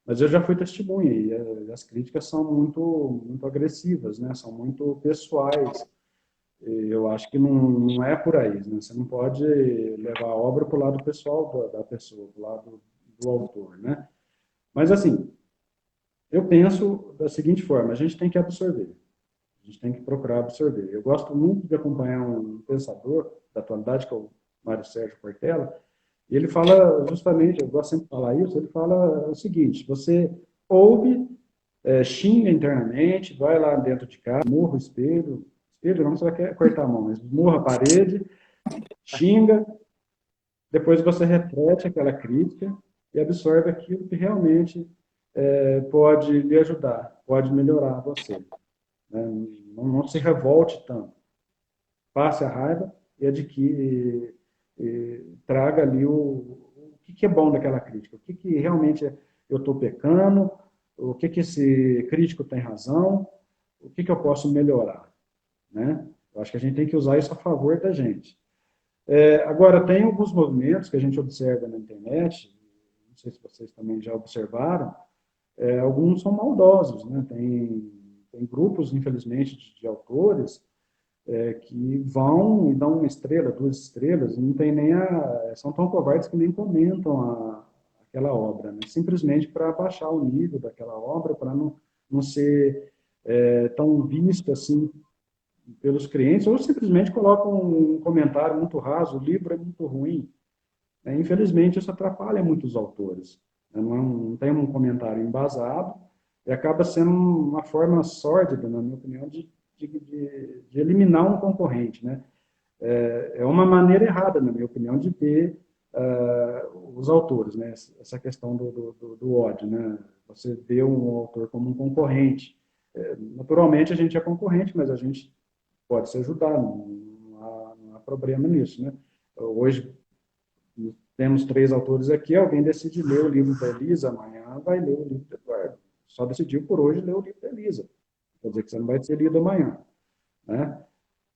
Mas eu já fui testemunha e as críticas são muito agressivas, né? São muito pessoais. E eu acho que não é por aí, né? Você não pode levar a obra para o lado pessoal da pessoa, para o lado do autor, né? Mas, assim, eu penso da seguinte forma, a gente tem que absorver, a gente tem que procurar absorver. Eu gosto muito de acompanhar um pensador da atualidade, que é o Mário Sérgio Cortella, e ele fala justamente, eu gosto sempre de falar isso, ele fala o seguinte, você ouve, xinga internamente, vai lá dentro de casa, murra o espelho não, você vai cortar a mão, mas murra a parede, xinga, depois você reflete aquela crítica e absorve aquilo que realmente pode lhe ajudar, pode melhorar você. Né? Não se revolte tanto. Passe a raiva e adquire, traga ali o que é bom daquela crítica, o que realmente eu estou pecando, o que esse crítico tem razão, o que eu posso melhorar. Né? Eu acho que a gente tem que usar isso a favor da gente. Agora, tem alguns movimentos que a gente observa na internet, não sei se vocês também já observaram, alguns são maldosos, né? Tem grupos, infelizmente, de autores que vão e dão uma estrela, 2 estrelas, e não tem nem são tão covardes que nem comentam aquela obra, né? Simplesmente para baixar o nível daquela obra, para não ser tão vista assim pelos clientes, ou simplesmente colocam um comentário muito raso, o livro é muito ruim. Infelizmente, isso atrapalha muitos autores. Não tem um comentário embasado e acaba sendo uma forma sórdida, na minha opinião, de eliminar um concorrente. Né? É uma maneira errada, na minha opinião, de ver os autores, né? Essa questão do ódio. Né? Você vê um autor como um concorrente. Naturalmente, a gente é concorrente, mas a gente pode se ajudar, não há problema nisso. Né? Hoje, temos 3 autores aqui, alguém decide ler o livro da Elisa, amanhã vai ler o livro do Eduardo. Só decidiu por hoje ler o livro da Elisa. Quer dizer que você não vai ser lido amanhã. Né?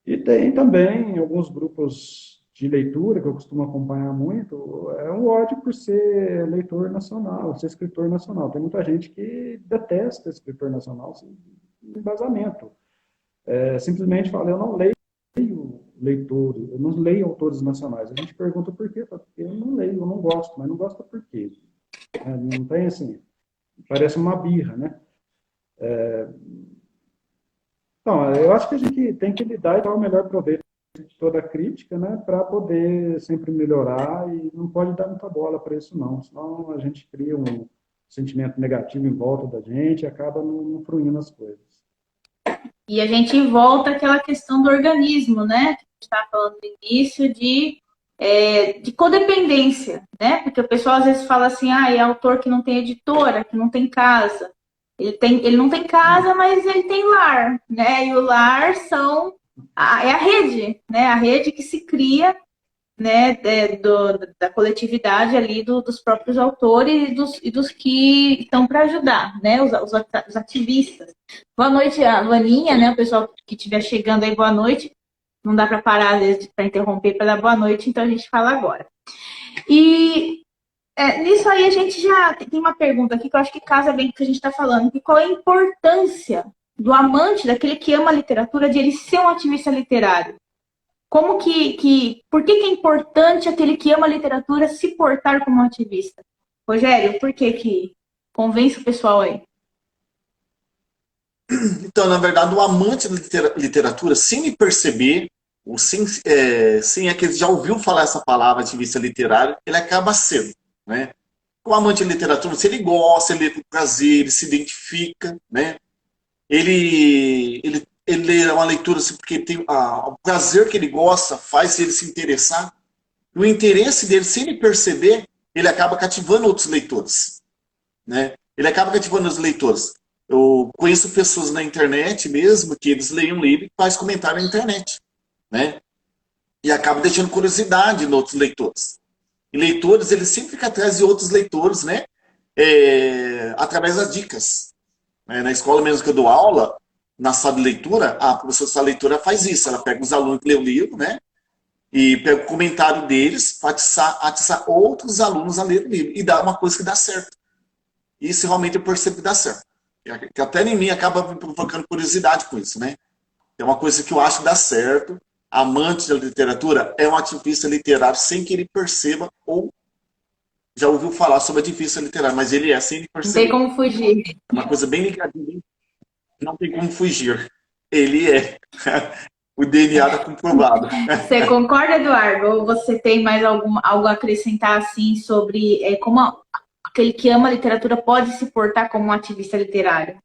E tem também alguns grupos de leitura, que eu costumo acompanhar muito, um ódio por ser leitor nacional, ser escritor nacional. Tem muita gente que detesta escritor nacional sem embasamento. Simplesmente fala, eu não leio leitores, eu não leio autores nacionais. A gente pergunta por quê? Porque eu não leio, eu não gosto, mas não gosta por quê? Não tem assim, parece uma birra, né? Então, eu acho que a gente tem que lidar e dar o melhor proveito de toda a crítica, né, para poder sempre melhorar e não pode dar muita bola para isso não, senão a gente cria um sentimento negativo em volta da gente e acaba não fruindo as coisas. E a gente volta àquela questão do organismo, né? Que a gente estava falando no início de codependência, né? Porque o pessoal às vezes fala assim, é autor que não tem editora, que não tem casa. Ele não tem casa, mas ele tem lar, né? E o lar é a rede, né? A rede que se cria, né? Da coletividade ali dos próprios autores e dos que estão para ajudar, né? Os ativistas. Boa noite, a Vaninha, né? O pessoal que estiver chegando aí, boa noite. Não dá para parar, às vezes, para interromper, para dar boa noite, então a gente fala agora. E nisso aí a gente já tem uma pergunta aqui que eu acho que casa bem com o que a gente está falando, que qual é a importância do amante, daquele que ama a literatura, de ele ser um ativista literário? Como por que é importante aquele que ama a literatura se portar como um ativista? Rogério, por que convence o pessoal aí? Então, na verdade, o amante da literatura, sem me perceber, ou sem é que ele já ouviu falar essa palavra, ativista literário, ele acaba sendo, né? O amante de literatura, se ele gosta, ele lê com prazer, ele se identifica, né? Ele lê uma leitura assim, porque tem o prazer que ele gosta faz ele se interessar. E o interesse dele, sem ele perceber, ele acaba cativando outros leitores, né? Ele acaba cativando os leitores. Eu conheço pessoas na internet mesmo que eles leem um livro e fazem comentário na internet, né? e acaba deixando curiosidade em outros leitores. E leitores, eles sempre ficam atrás de outros leitores, né? Através das dicas. Na escola mesmo que eu dou aula, na sala de leitura, a professora de sala de leitura faz isso. Ela pega os alunos que lêem o livro, né? E pega o comentário deles para atiçar outros alunos a ler o livro. E dá uma coisa que dá certo. Isso realmente eu percebo que dá certo. Que até em mim acaba me provocando curiosidade com isso, né? É uma coisa que eu acho que dá certo. Amante da literatura é um ativista literário sem que ele perceba ou já ouviu falar sobre ativista literário, mas ele é sem ele Não tem perceber. como fugir. É uma coisa bem ligadinha, não tem como fugir. Ele é. O DNA está comprovado. Você concorda, Eduardo? Ou você tem mais algo a acrescentar assim sobre como aquele que ama a literatura pode se portar como um ativista literário?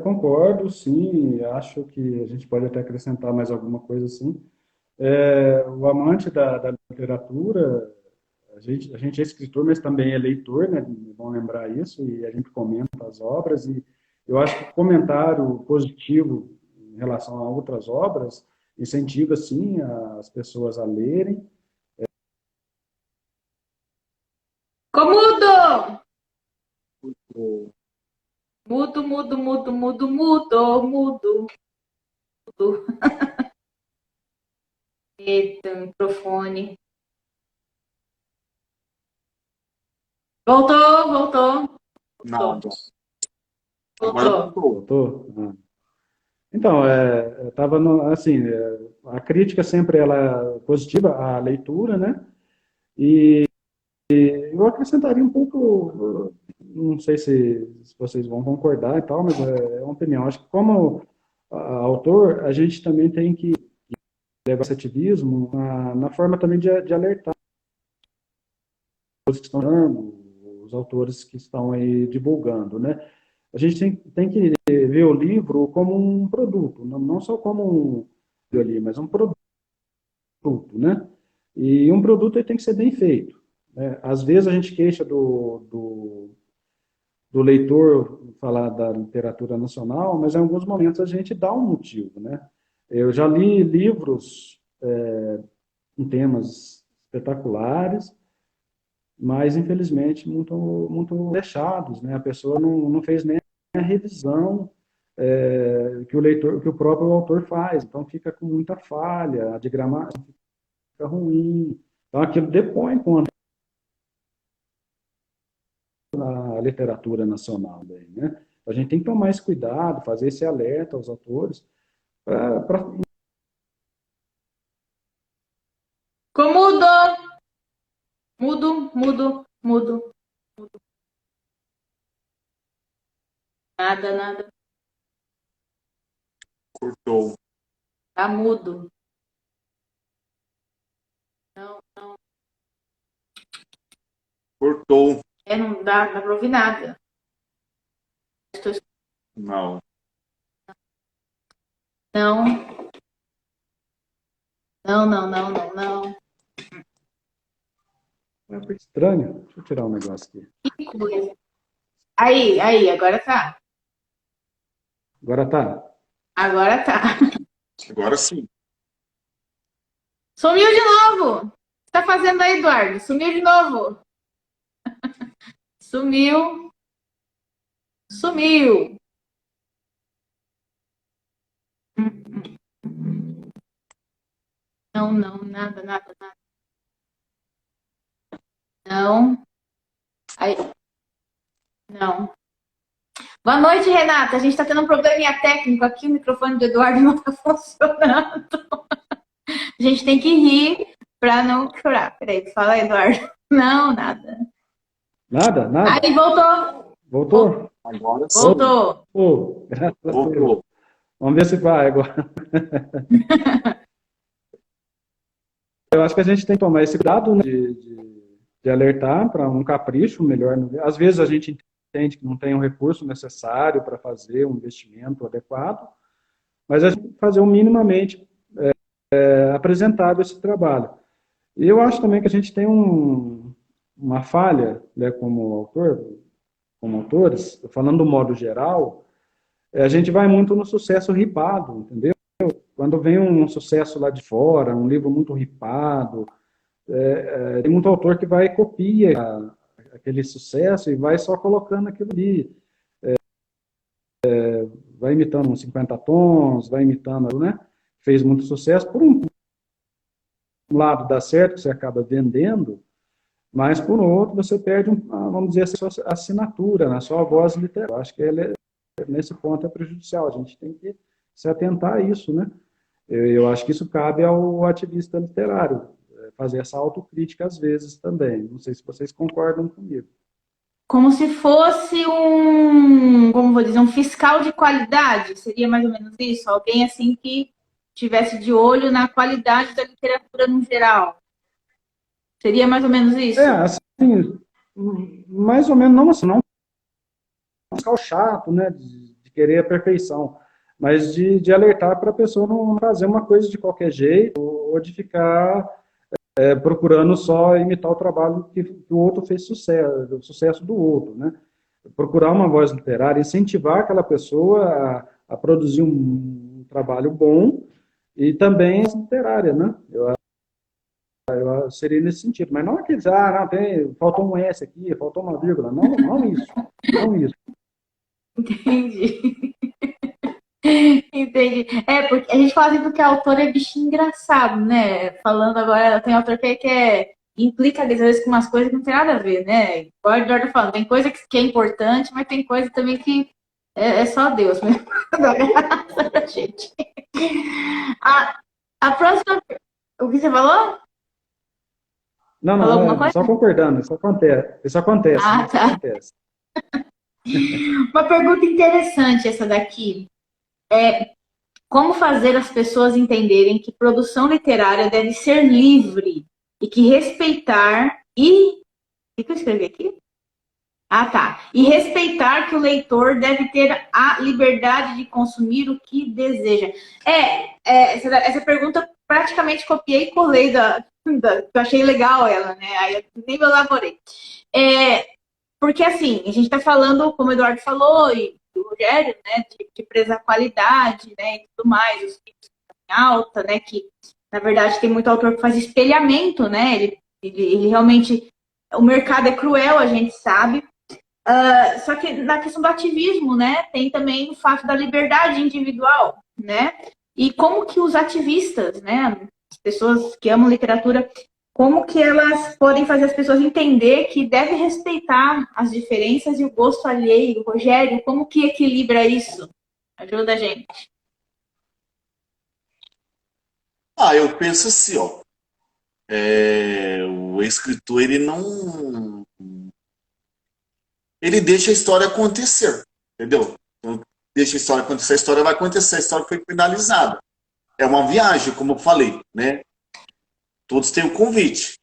Concordo, sim. Acho que a gente pode até acrescentar mais alguma coisa assim. O amante da literatura, a gente é escritor, mas também é leitor, né? Vamos lembrar isso, e a gente comenta as obras, e eu acho que o comentário positivo em relação a outras obras incentiva, sim, as pessoas a lerem. Comudo! Mudo, mudo, mudo, mudo, mudo, mudo, mudo. Eita, microfone. Voltou, voltou, Não, agora voltou. voltou. Voltou? Ah. Então, estava assim, a crítica sempre ela é positiva à leitura, né? E eu acrescentaria um pouco, não sei se vocês vão concordar e tal, mas é uma opinião. Acho que como autor, a gente também tem que levar esse ativismo na forma também de alertar os que estão dando, os autores que estão aí divulgando, né? A gente tem que ver o livro como um produto, não só como ali, mas um produto, né? E um produto ele tem que ser bem feito, né? Às vezes a gente queixa do leitor falar da literatura nacional, mas em alguns momentos a gente dá um motivo, né? Eu já li livros em temas espetaculares, mas infelizmente muito fechados, né? A pessoa não fez nem a revisão que o próprio autor faz, então fica com muita falha, a diagramação fica ruim, então aquilo depõe contra a literatura nacional, daí, né? A gente tem que tomar esse cuidado, fazer esse alerta aos autores, pra... Comudo! Mudo, mudo, mudo. Nada, nada. Cortou. Tá mudo. Não, não. Cortou. Não dá pra ouvir nada. Não. Não, não, não, não, não, não. É estranho. Deixa eu tirar um negócio aqui. Que coisa. Aí, agora tá. Agora tá. Agora tá. Agora sim. Sumiu de novo. O que tá fazendo aí, Eduardo? Sumiu de novo. Sumiu. Sumiu. Não, não, nada, nada, nada. Não. Aí. Não. Boa noite, Renata. A gente tá tendo um probleminha técnico aqui. O microfone do Eduardo não tá funcionando. A gente tem que rir pra não chorar. Peraí, fala aí, Eduardo. Não, nada. Nada? Nada? Aí, voltou. Voltou? Agora sim. Voltou. Oh, graças a Deus. Voltou. Vamos ver se vai agora. Eu acho que a gente tem que tomar esse cuidado, né, de alertar para um capricho melhor. Às vezes a gente entende que não tem o recurso necessário para fazer um investimento adequado, mas a gente tem que fazer o minimamente apresentado esse trabalho. E eu acho também que a gente tem uma falha, né, como autores, falando do modo geral, a gente vai muito no sucesso ribado, entendeu? quando vem um sucesso lá de fora, um livro muito ripado, tem muito autor que vai copia aquele sucesso e vai só colocando aquilo ali. Vai imitando uns 50 tons, vai imitando, né? Fez muito sucesso. Por um lado dá certo, você acaba vendendo, mas por outro você perde, vamos dizer, a sua assinatura, na sua voz literária. Eu acho que nesse ponto é prejudicial. A gente tem que se atentar a isso, né? Eu acho que isso cabe ao ativista literário, fazer essa autocrítica às vezes também. Não sei se vocês concordam comigo. Como se fosse um, como vou dizer, um fiscal de qualidade, seria mais ou menos isso? Alguém assim que tivesse de olho na qualidade da literatura no geral. Seria mais ou menos isso? Assim, mais ou menos, não assim, não um fiscal chato, né, de querer a perfeição, mas de alertar para a pessoa não fazer uma coisa de qualquer jeito ou de ficar procurando só imitar o trabalho que o outro fez sucesso, o sucesso do outro, né? Procurar uma voz literária, incentivar aquela pessoa a produzir um trabalho bom e também literária, né? Eu seria nesse sentido, mas não aqueles, não, faltou um S aqui, faltou uma vírgula, não isso, não isso. Entendi. Entendi. Porque a gente fala assim porque autor é bicho engraçado, né? Falando agora, tem autor implica às vezes com umas coisas que não tem nada a ver, né? Igual o Eduardo tá falando, tem coisa que é importante, mas tem coisa também que é só Deus mesmo. Dá graça pra gente. A, a próxima. O que você falou? Falou alguma Não, coisa? só concordando, isso acontece, né? Isso Tá. acontece. Uma pergunta interessante essa daqui. Como fazer as pessoas entenderem que produção literária deve ser livre e que respeitar e... O que eu escrevi aqui? Tá. E respeitar que o leitor deve ter a liberdade de consumir o que deseja. Essa pergunta eu praticamente copiei e colei eu achei legal ela, né? Aí eu nem elaborei. Porque assim, a gente está falando, como o Eduardo falou, e o Rogério, né, de prezar a qualidade, né, e tudo mais, os livros em alta, né, que na verdade tem muito autor que faz espelhamento, né, ele realmente, o mercado é cruel, a gente sabe. Só que na questão do ativismo, né, tem também o fato da liberdade individual, né, e como que os ativistas, né, as pessoas que amam literatura, como que elas podem fazer as pessoas entender que deve respeitar as diferenças e o gosto alheio. Rogério, como que equilibra isso? Ajuda a gente. Eu penso assim, ó. O escritor, ele não... Ele deixa a história acontecer, entendeu? Então, deixa a história acontecer, a história vai acontecer, a história foi finalizada. É uma viagem, como eu falei, né? Todos têm o convite.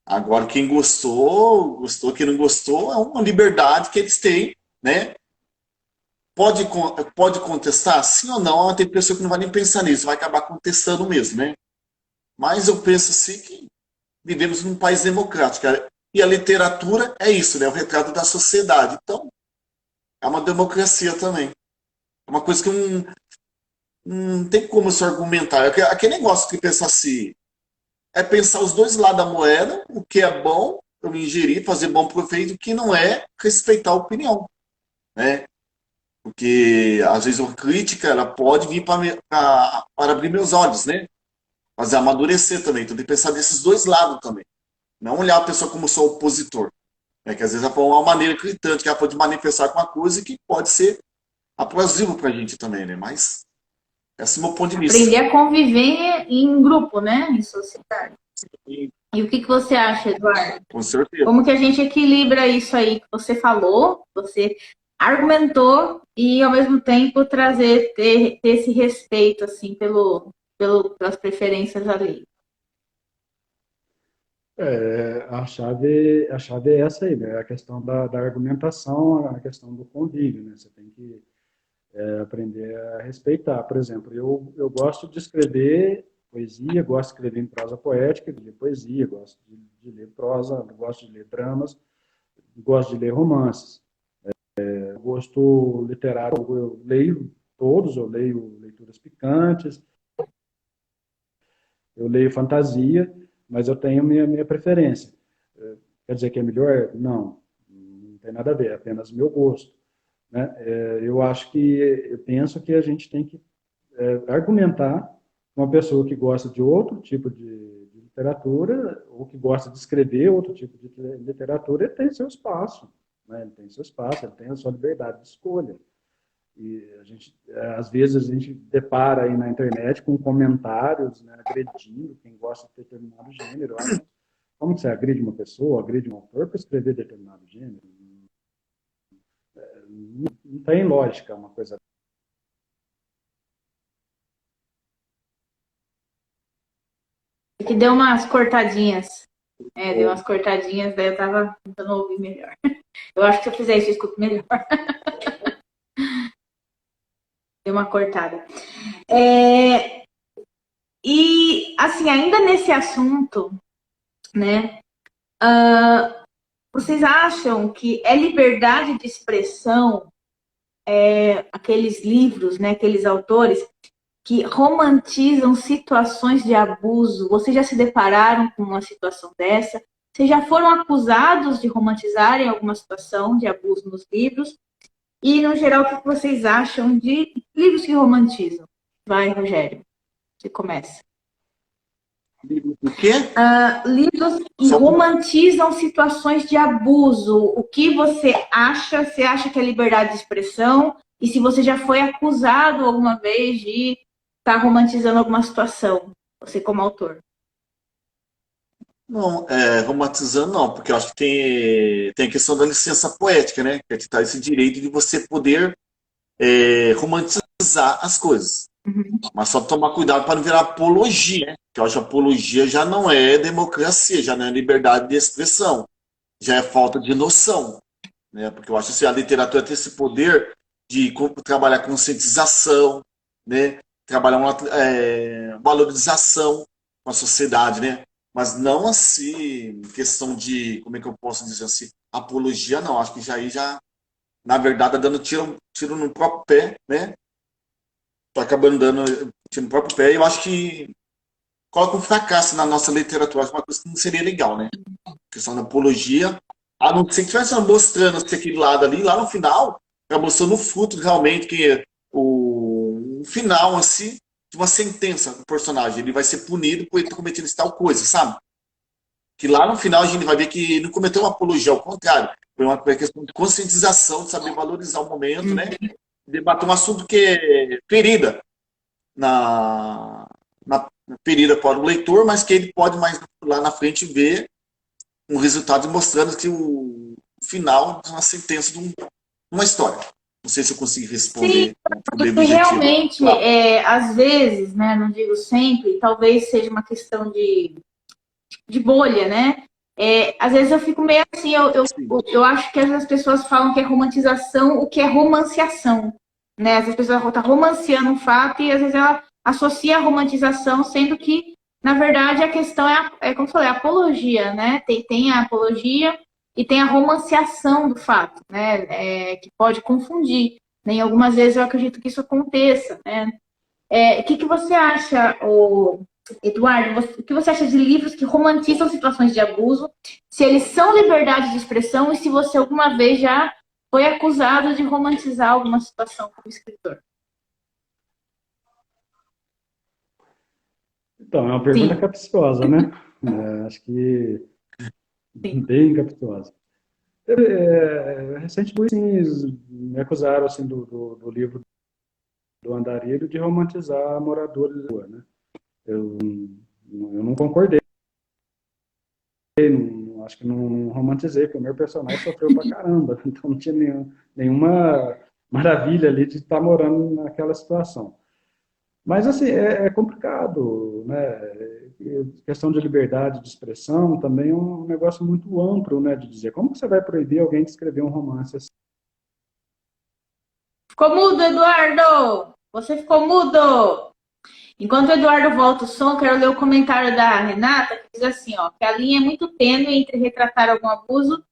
Agora, quem gostou, gostou, quem não gostou, é uma liberdade que eles têm, né? Pode contestar? Sim ou não? Tem pessoa que não vai nem pensar nisso, vai acabar contestando mesmo, né? Mas eu penso assim que vivemos num país democrático. E a literatura é isso, né? É o retrato da sociedade. Então, é uma democracia também. É uma coisa que não tem como se argumentar. Aquele negócio que pensa assim, é pensar os dois lados da moeda, o que é bom eu ingerir, fazer bom proveito, o que não é, respeitar a opinião, né? Porque às vezes uma crítica ela pode vir para abrir meus olhos, né? Fazer amadurecer também. Então tem que pensar desses dois lados também. Não olhar a pessoa como só opositor. Né? Que às vezes ela foi uma maneira gritante que ela pode manifestar com uma coisa que pode ser aplausível para a gente também, né? Mas esse é o meu ponto de vista. Aprender a conviver em grupo, né? Em sociedade. E, E o que você acha, Eduardo? com certeza. Como que a gente equilibra isso aí que você falou, você argumentou e ao mesmo tempo ter esse respeito assim pelas preferências ali. A chave é essa aí, né? A questão da argumentação, a questão do convívio, né? Você tem que aprender a respeitar. Por exemplo, eu gosto de escrever poesia, gosto de escrever em prosa poética, de ler poesia, gosto de ler prosa, gosto de ler dramas, gosto de ler romances. Gosto literário, eu leio todos, eu leio leituras picantes, Eu leio fantasia, mas eu tenho minha preferência. Quer dizer que é melhor? Não, não tem nada a ver, é apenas meu gosto, né? Eu penso que a gente tem que argumentar com uma pessoa que gosta de outro tipo de literatura, ou que gosta de escrever outro tipo de literatura, ele tem seu espaço, né? Ele tem seu espaço, ele tem a sua liberdade de escolha. E às vezes a gente depara aí na internet com comentários, né, agredindo quem gosta de determinado gênero. Como que você agride uma pessoa, agride um autor para escrever determinado gênero? Não tem lógica uma coisa. Que deu umas cortadinhas. Deu umas cortadinhas, daí eu tava tentando ouvir melhor. Eu acho que se eu fizer isso, eu escuto melhor. Deu uma cortada. E, assim, ainda nesse assunto, né? Vocês acham que é liberdade de expressão aqueles livros, né? Aqueles autores que romantizam situações de abuso? Vocês já se depararam com uma situação dessa? Vocês já foram acusados de romantizarem alguma situação de abuso nos livros? E, no geral, o que vocês acham de livros que romantizam? Vai, Rogério, você começa. O quê? Livros que romantizam situações de abuso. O que você acha? Você acha que é liberdade de expressão? E se você já foi acusado alguma vez de estar romantizando alguma situação, você como autor? Não, romantizando não, porque eu acho que tem a questão da licença poética, né? Que é que tá esse direito de você poder romantizar as coisas. Uhum. Mas só tomar cuidado para não virar apologia, né? Porque eu acho que apologia já não é democracia, já não é liberdade de expressão, já é falta de noção, né? Porque eu acho que a literatura tem esse poder de trabalhar conscientização, né? Trabalhar uma valorização com a sociedade, né? Mas não assim, questão de, como é que eu posso dizer assim, apologia não, acho que já na verdade, tá dando tiro no próprio pé, né? Tá acabando dando tiro no próprio pé, e eu acho que coloca um fracasso na nossa literatura, acho uma coisa que não seria legal, né? A questão da apologia, a não ser que estivesse mostrando aquele lado ali, lá no final, tá mostrando o fruto realmente, que o final, assim, de uma sentença do personagem, ele vai ser punido por ele ter cometido tal coisa, sabe? Que lá no final a gente vai ver que ele não cometeu uma apologia, ao contrário, foi uma questão de conscientização, de saber valorizar o momento, né? Debater um assunto que é ferida na ferida para o leitor, mas que ele pode mais lá na frente ver um resultado mostrando que o final de uma sentença de uma história. Não sei se eu consegui responder. Sim, porque realmente, claro. Às vezes, né, não digo sempre, talvez seja uma questão de bolha, né? Às vezes eu fico meio assim, eu acho que as pessoas falam que é romantização, o que é romanciação, né? As pessoas estão romanceando um fato e às vezes ela associa a romantização, sendo que, na verdade, a questão como eu falei, a apologia, né? Tem a apologia e tem a romanciação do fato, né? Que pode confundir. Né? E algumas vezes eu acredito que isso aconteça, né? O que você acha, Eduardo, o que você acha de livros que romantizam situações de abuso? Se eles são liberdade de expressão e se você alguma vez já foi acusado de romantizar alguma situação como escritor? Então, é uma pergunta capciosa, né? Acho que bem capciosa. Recentemente, me acusaram assim, do livro do Andarilho de romantizar moradores de rua, né? Eu não concordei. Acho que não romantizei, porque o meu personagem sofreu pra caramba. Então não tinha nenhuma maravilha ali de estar morando naquela situação. Mas, assim, é complicado, né? Questão de liberdade de expressão também é um negócio muito amplo, né? De dizer, como você vai proibir alguém de escrever um romance assim? Ficou mudo, Eduardo! Você ficou mudo! Enquanto o Eduardo volta o som, quero ler o comentário da Renata, que diz assim, ó, que a linha é muito tênue entre retratar algum abuso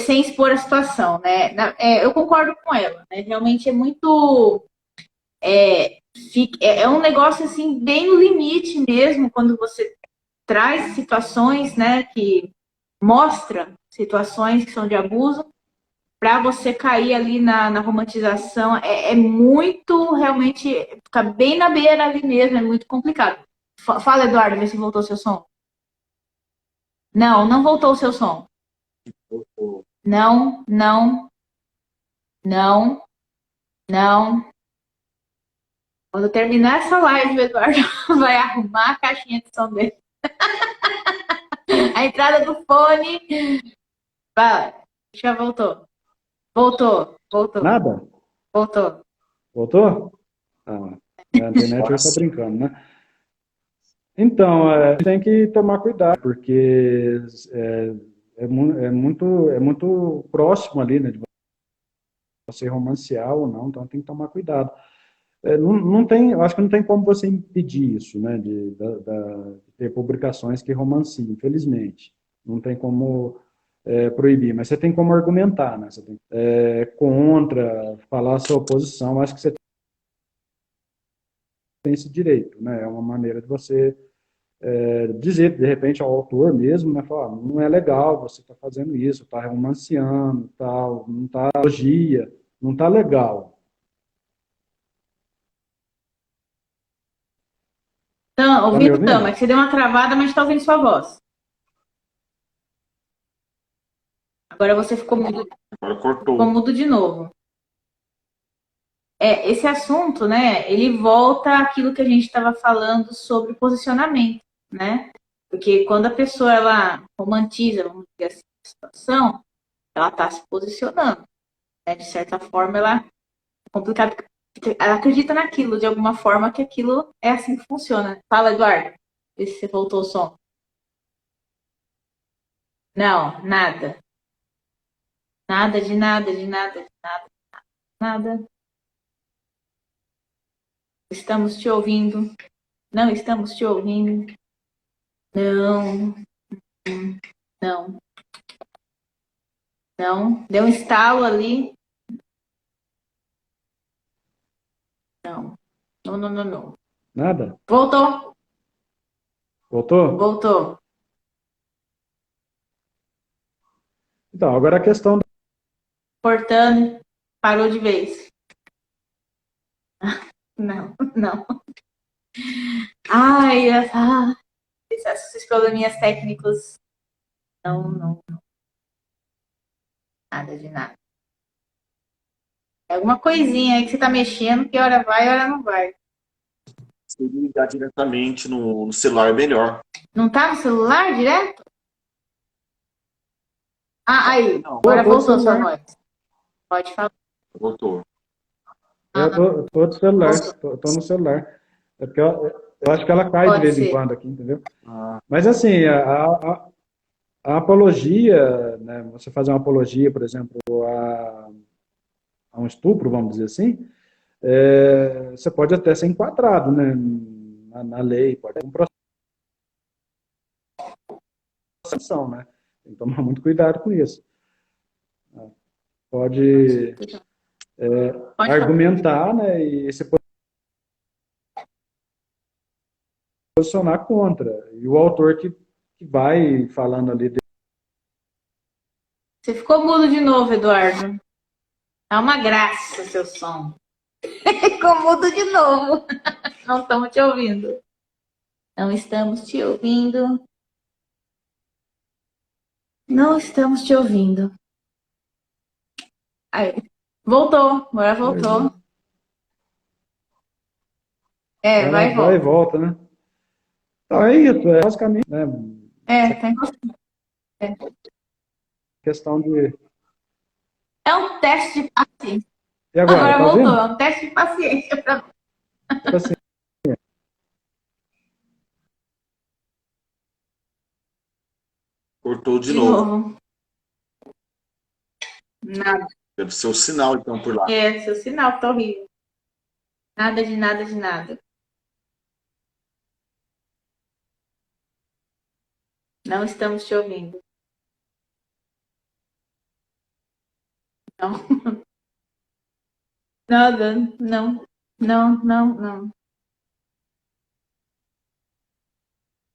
sem expor a situação, né? Eu concordo com ela, né? Realmente é muito É um negócio assim, bem no limite mesmo, quando você traz situações, né, que mostra situações que são de abuso, para você cair ali na romantização, é muito, realmente, fica bem na beira ali mesmo, é muito complicado. Fala, Eduardo, vê se voltou o seu som. Não, não voltou o seu som. Não, não, não, não. Quando terminar essa live, o Eduardo vai arrumar a caixinha de som dele. A entrada do fone. Vai, já voltou. Voltou, voltou, Nada? voltou. Voltou? Ah, a internet Agora hoje está sim. brincando, né? Então, tem que tomar cuidado, porque é muito próximo ali, né, de você romancear ou não, então tem que tomar cuidado. Não tem, eu acho que não tem como você impedir isso, né, de ter publicações que romanciem, infelizmente. Não tem como proibir, mas você tem como argumentar, né? Você tem contra, falar a sua oposição, acho que você tem esse direito, né? É uma maneira de você dizer, de repente, ao autor mesmo, né, falar, não é legal você está fazendo isso, está romanceando, tal, não está elogia, não está legal. Então, Está me ouvindo, não, ouvindo? mas você deu uma travada, mas está ouvindo sua voz. Agora você Agora ficou cortou. mudo de novo. Esse assunto, né, ele volta àquilo que a gente estava falando sobre posicionamento, né? Porque quando a pessoa, ela romantiza, vamos dizer assim, a situação, ela está se posicionando, né? De certa forma, ela é complicado, porque ela acredita naquilo, de alguma forma, que aquilo é assim que funciona. Fala, Eduardo, vê se você voltou o som. Não, nada. Nada de nada, de nada, de nada, nada. Estamos te ouvindo. Não estamos te ouvindo. Não, não, não. Deu um estalo ali. Não. Não, não, não, não. Nada? Voltou. Voltou? Voltou. Então, agora a questão Cortando. Parou de vez. Não, não. Ai, esses probleminhas técnicos. Não, não. Nada de nada. É alguma coisinha aí que você tá mexendo, que hora vai, hora não vai. Se ligar diretamente no celular é melhor. Não tá no celular direto? Ah, aí. Não, eu Agora tô do voltou sua celular. voz. Pode falar. voltou. Eu tô do celular, Voltou. tô no celular. É porque eu acho que ela cai de Pode vez em ser. quando aqui, entendeu? Ah, Mas assim, a apologia, né, você fazer uma apologia, por exemplo, a um estupro, vamos dizer assim, você pode até ser enquadrado, né, na lei, pode ter um processo, né? Tem que tomar muito cuidado com isso. Pode Pode falar. argumentar, né, e se posicionar contra. E o autor que vai falando ali. Você ficou mudo de novo, Eduardo. Tá uma graça seu som. Ficou mudo de novo. Não estamos te ouvindo. Não estamos te ouvindo. Não estamos te ouvindo. Aí. Voltou. Agora voltou. Ela Vai e vai e volta. volta, né? Então é isso, basicamente, né, essa Tá encostado. questão de. É um teste de paciência. E agora, Agora tá voltou. ouvindo? É um teste de paciência pra... Tipo assim, cortou de De novo. novo. Nada. Deve ser o sinal, então, por lá. Seu sinal que tá horrível. Nada de nada de nada. Não estamos te ouvindo. Não. Nada. Não. Não, não, não.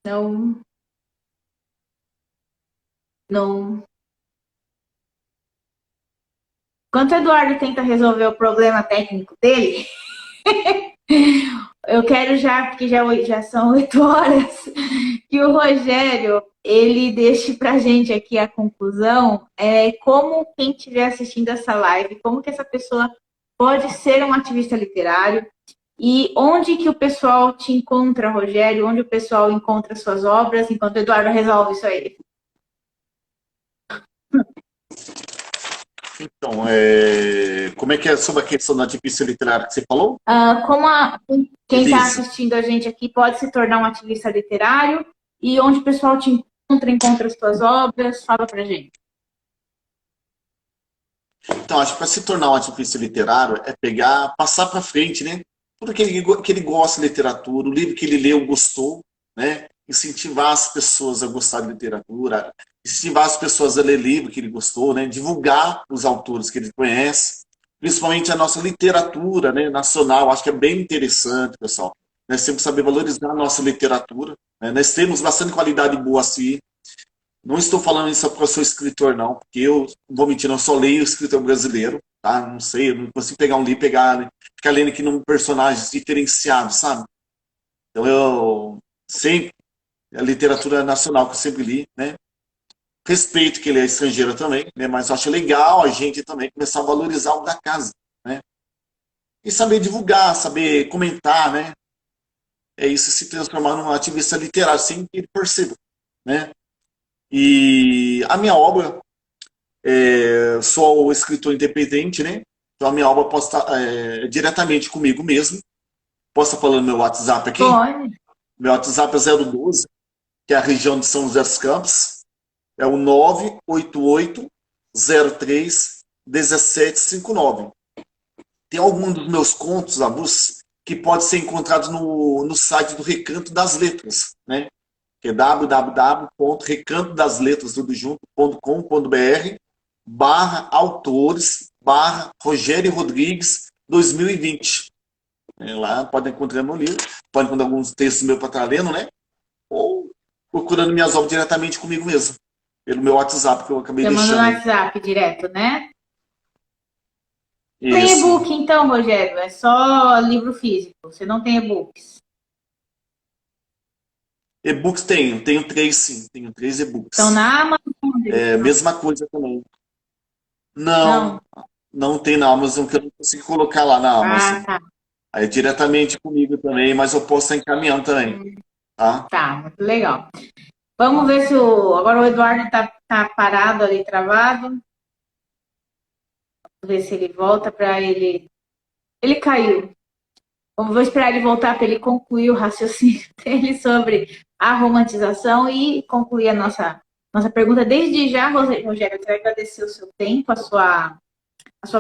Não, não. Enquanto o Eduardo tenta resolver o problema técnico dele, eu quero já, porque já são 8 horas, que o Rogério ele deixe pra gente aqui a conclusão, como quem estiver assistindo essa live, como que essa pessoa pode ser um ativista literário e onde que o pessoal te encontra, Rogério, onde o pessoal encontra suas obras, enquanto o Eduardo resolve isso aí. Então, como é que é sobre a questão da ativista literária que você falou? Quem está Beleza. assistindo a gente aqui pode se tornar um ativista literário e onde o pessoal te encontra as suas obras, fala pra gente. Então, acho que para se tornar um ativista literário é pegar, passar para frente, né? Tudo que ele gosta de literatura, o livro que ele leu, gostou, né? Incentivar as pessoas a gostar de literatura, incentivar as pessoas a ler livro que ele gostou, né? Divulgar os autores que ele conhece, principalmente a nossa literatura, né? Nacional. Acho que é bem interessante, pessoal. Nós temos que saber valorizar a nossa literatura, né? Nós temos bastante qualidade boa assim. Não estou falando isso só porque eu sou escritor, não, porque eu, vou mentir, não só leio escritor brasileiro, tá? Não sei, eu não consigo pegar um livro e pegar, né? Ficar lendo aqui num personagem diferenciado, sabe? Então eu sempre, a literatura nacional que eu sempre li, né? Respeito que ele é estrangeiro também, né? Mas eu acho legal a gente também começar a valorizar o da casa, né? E saber divulgar, saber comentar, né? É isso, se transformar num ativista literário, sem que ele perceba, né? E a minha obra, sou o escritor independente, né? Então a minha obra pode estar diretamente comigo mesmo. Posso estar falando meu WhatsApp aqui? Pode. Meu WhatsApp é 012, que é a região de São José dos Campos. É o 988031759. Tem alguns dos meus contos, avulsos, que pode ser encontrado no site do Recanto das Letras, né? Que é www.recantodaslletras.com.br/autores/Rogério Rodrigues 2020. Lá pode encontrar meu livro, pode encontrar alguns textos meus para estar lendo, né? Ou procurando minhas obras diretamente comigo mesmo, pelo meu WhatsApp que eu acabei Você manda no deixando aí. WhatsApp direto, né? Tem Isso. e-book então, Rogério? É só livro físico. Você não tem e-books. E-books tenho 3 sim, tenho 3 Então e-books. na Amazon. Mesma coisa também. Não. Não, não tem na Amazon, que eu não consigo colocar lá na Amazon. Ah, tá. Aí é diretamente comigo também, mas eu posso estar encaminhando também, tá? Tá, muito legal. Vamos ver se agora o Eduardo tá parado ali, travado. Vamos ver se ele volta para ele. Ele caiu. Vou esperar ele voltar para ele concluir o raciocínio dele sobre a romantização e concluir a nossa pergunta. Desde já, Rogério, eu quero agradecer o seu tempo, a sua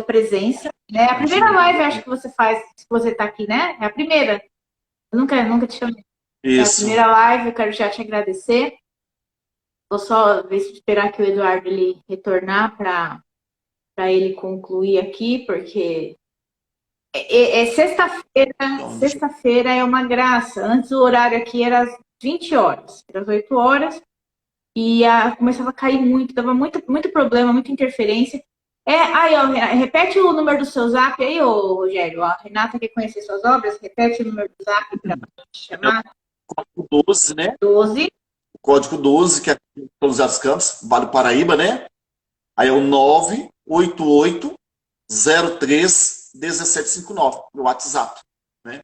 presença. É a primeira live, acho que você faz, se você está aqui, né? É a primeira. Eu nunca te chamei. É a Isso. primeira live, eu quero já te agradecer. Vou só ver se esperar que o Eduardo ele retornar para ele concluir aqui, porque sexta-feira. Então, Sexta-feira é uma graça. Antes o horário aqui era às 20 horas, era às 8 horas, e começava a cair muito, dava muito problema, muita interferência. Aí, ó, repete o número do seu zap aí, ô Rogério. A Renata quer conhecer suas obras, repete o número do zap para te é o chamar. código 12, né? 12. O código 12, que é São José dos Campos, Vale do Paraíba, né? Aí é o 988031759, no WhatsApp, né?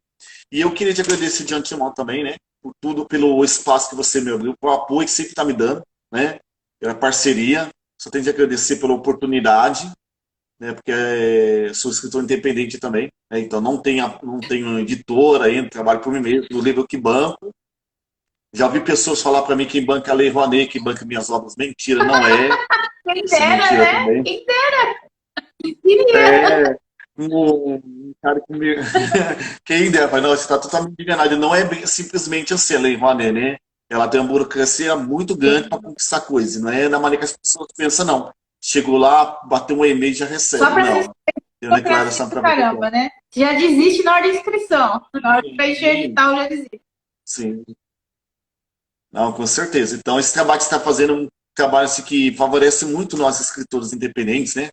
E eu queria te agradecer de antemão também, né? Por tudo, pelo espaço que você me abriu, pelo apoio que sempre está me dando, né? Pela parceria. Só tenho de agradecer pela oportunidade, né? Porque sou escritor independente também, né? Então não tenho editora ainda, trabalho por mim mesmo, no livro que banco. Já ouvi pessoas falar para mim que banca a Lei Rouanet, que banca minhas obras. Mentira, não é. Quem Isso é dera, mentira né? também. Quem queria. É, um cara que me... Quem dera, mas não, você está totalmente enganado. Não é simplesmente assim a Lei Rouanet, né? Ela tem uma burocracia muito grande para conquistar coisas. Não é da maneira que as pessoas pensam, não. Chegou lá, bateu um e-mail e já Só recebe. para ser Não. Eu declaração para Caramba, né? Já desiste na hora da inscrição. Na hora de preencher o edital, já desiste. Sim. Não, com certeza. Então, esse trabalho que você está fazendo é um trabalho assim, que favorece muito nós, escritores independentes, né?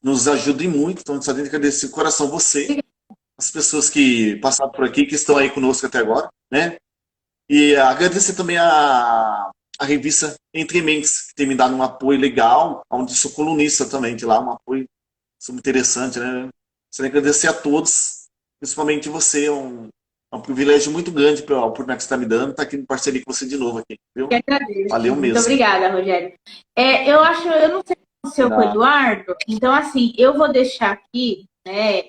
Nos ajuda e muito. Então, só tenho que agradecer de coração você, as pessoas que passaram por aqui, que estão aí conosco até agora, né? E agradecer também a revista Entre Mentes, que tem me dado um apoio legal, onde sou colunista também, de lá, um apoio super interessante, né? Gostaria de agradecer a todos, principalmente você, é um privilégio muito grande pela oportunidade que você está me dando, estar aqui em parceria com você de novo aqui, viu? Que agradeço. Valeu mesmo. Muito obrigada, Rogério. Eu não sei o que aconteceu com o Eduardo, então assim, eu vou deixar aqui, né?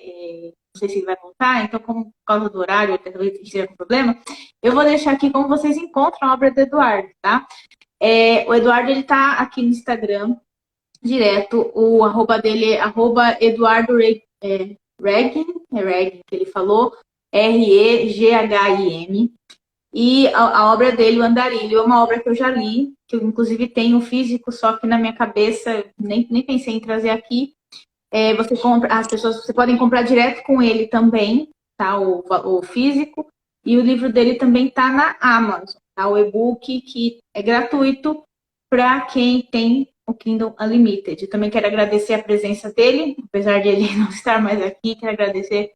Não sei se ele vai contar, então, como por causa do horário, talvez esteja com problema, eu vou deixar aqui como vocês encontram a obra do Eduardo, tá? O Eduardo, ele tá aqui no Instagram, direto, o arroba dele é Eduardo Regin, que ele falou, Reghim, e a obra dele, O Andarilho, é uma obra que eu já li, que eu inclusive tenho físico, só que na minha cabeça, nem pensei em trazer aqui. Você compra, as pessoas, você podem comprar direto com ele também, tá? O físico, e o livro dele também tá na Amazon, tá? O e-book, que é gratuito para quem tem o Kindle Unlimited. Eu também quero agradecer a presença dele, apesar de ele não estar mais aqui, quero agradecer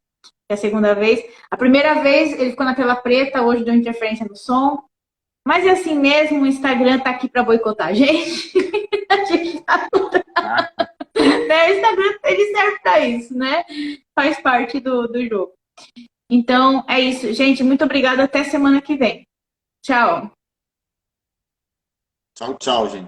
a segunda vez. A primeira vez ele ficou na tela preta, hoje deu interferência no som, mas é assim mesmo, o Instagram tá aqui para boicotar a gente. A gente tá né? O Instagram, ele serve para isso, né? Faz parte do jogo. Então, é isso. Gente, muito obrigada. Até semana que vem. Tchau. Tchau, tchau, gente.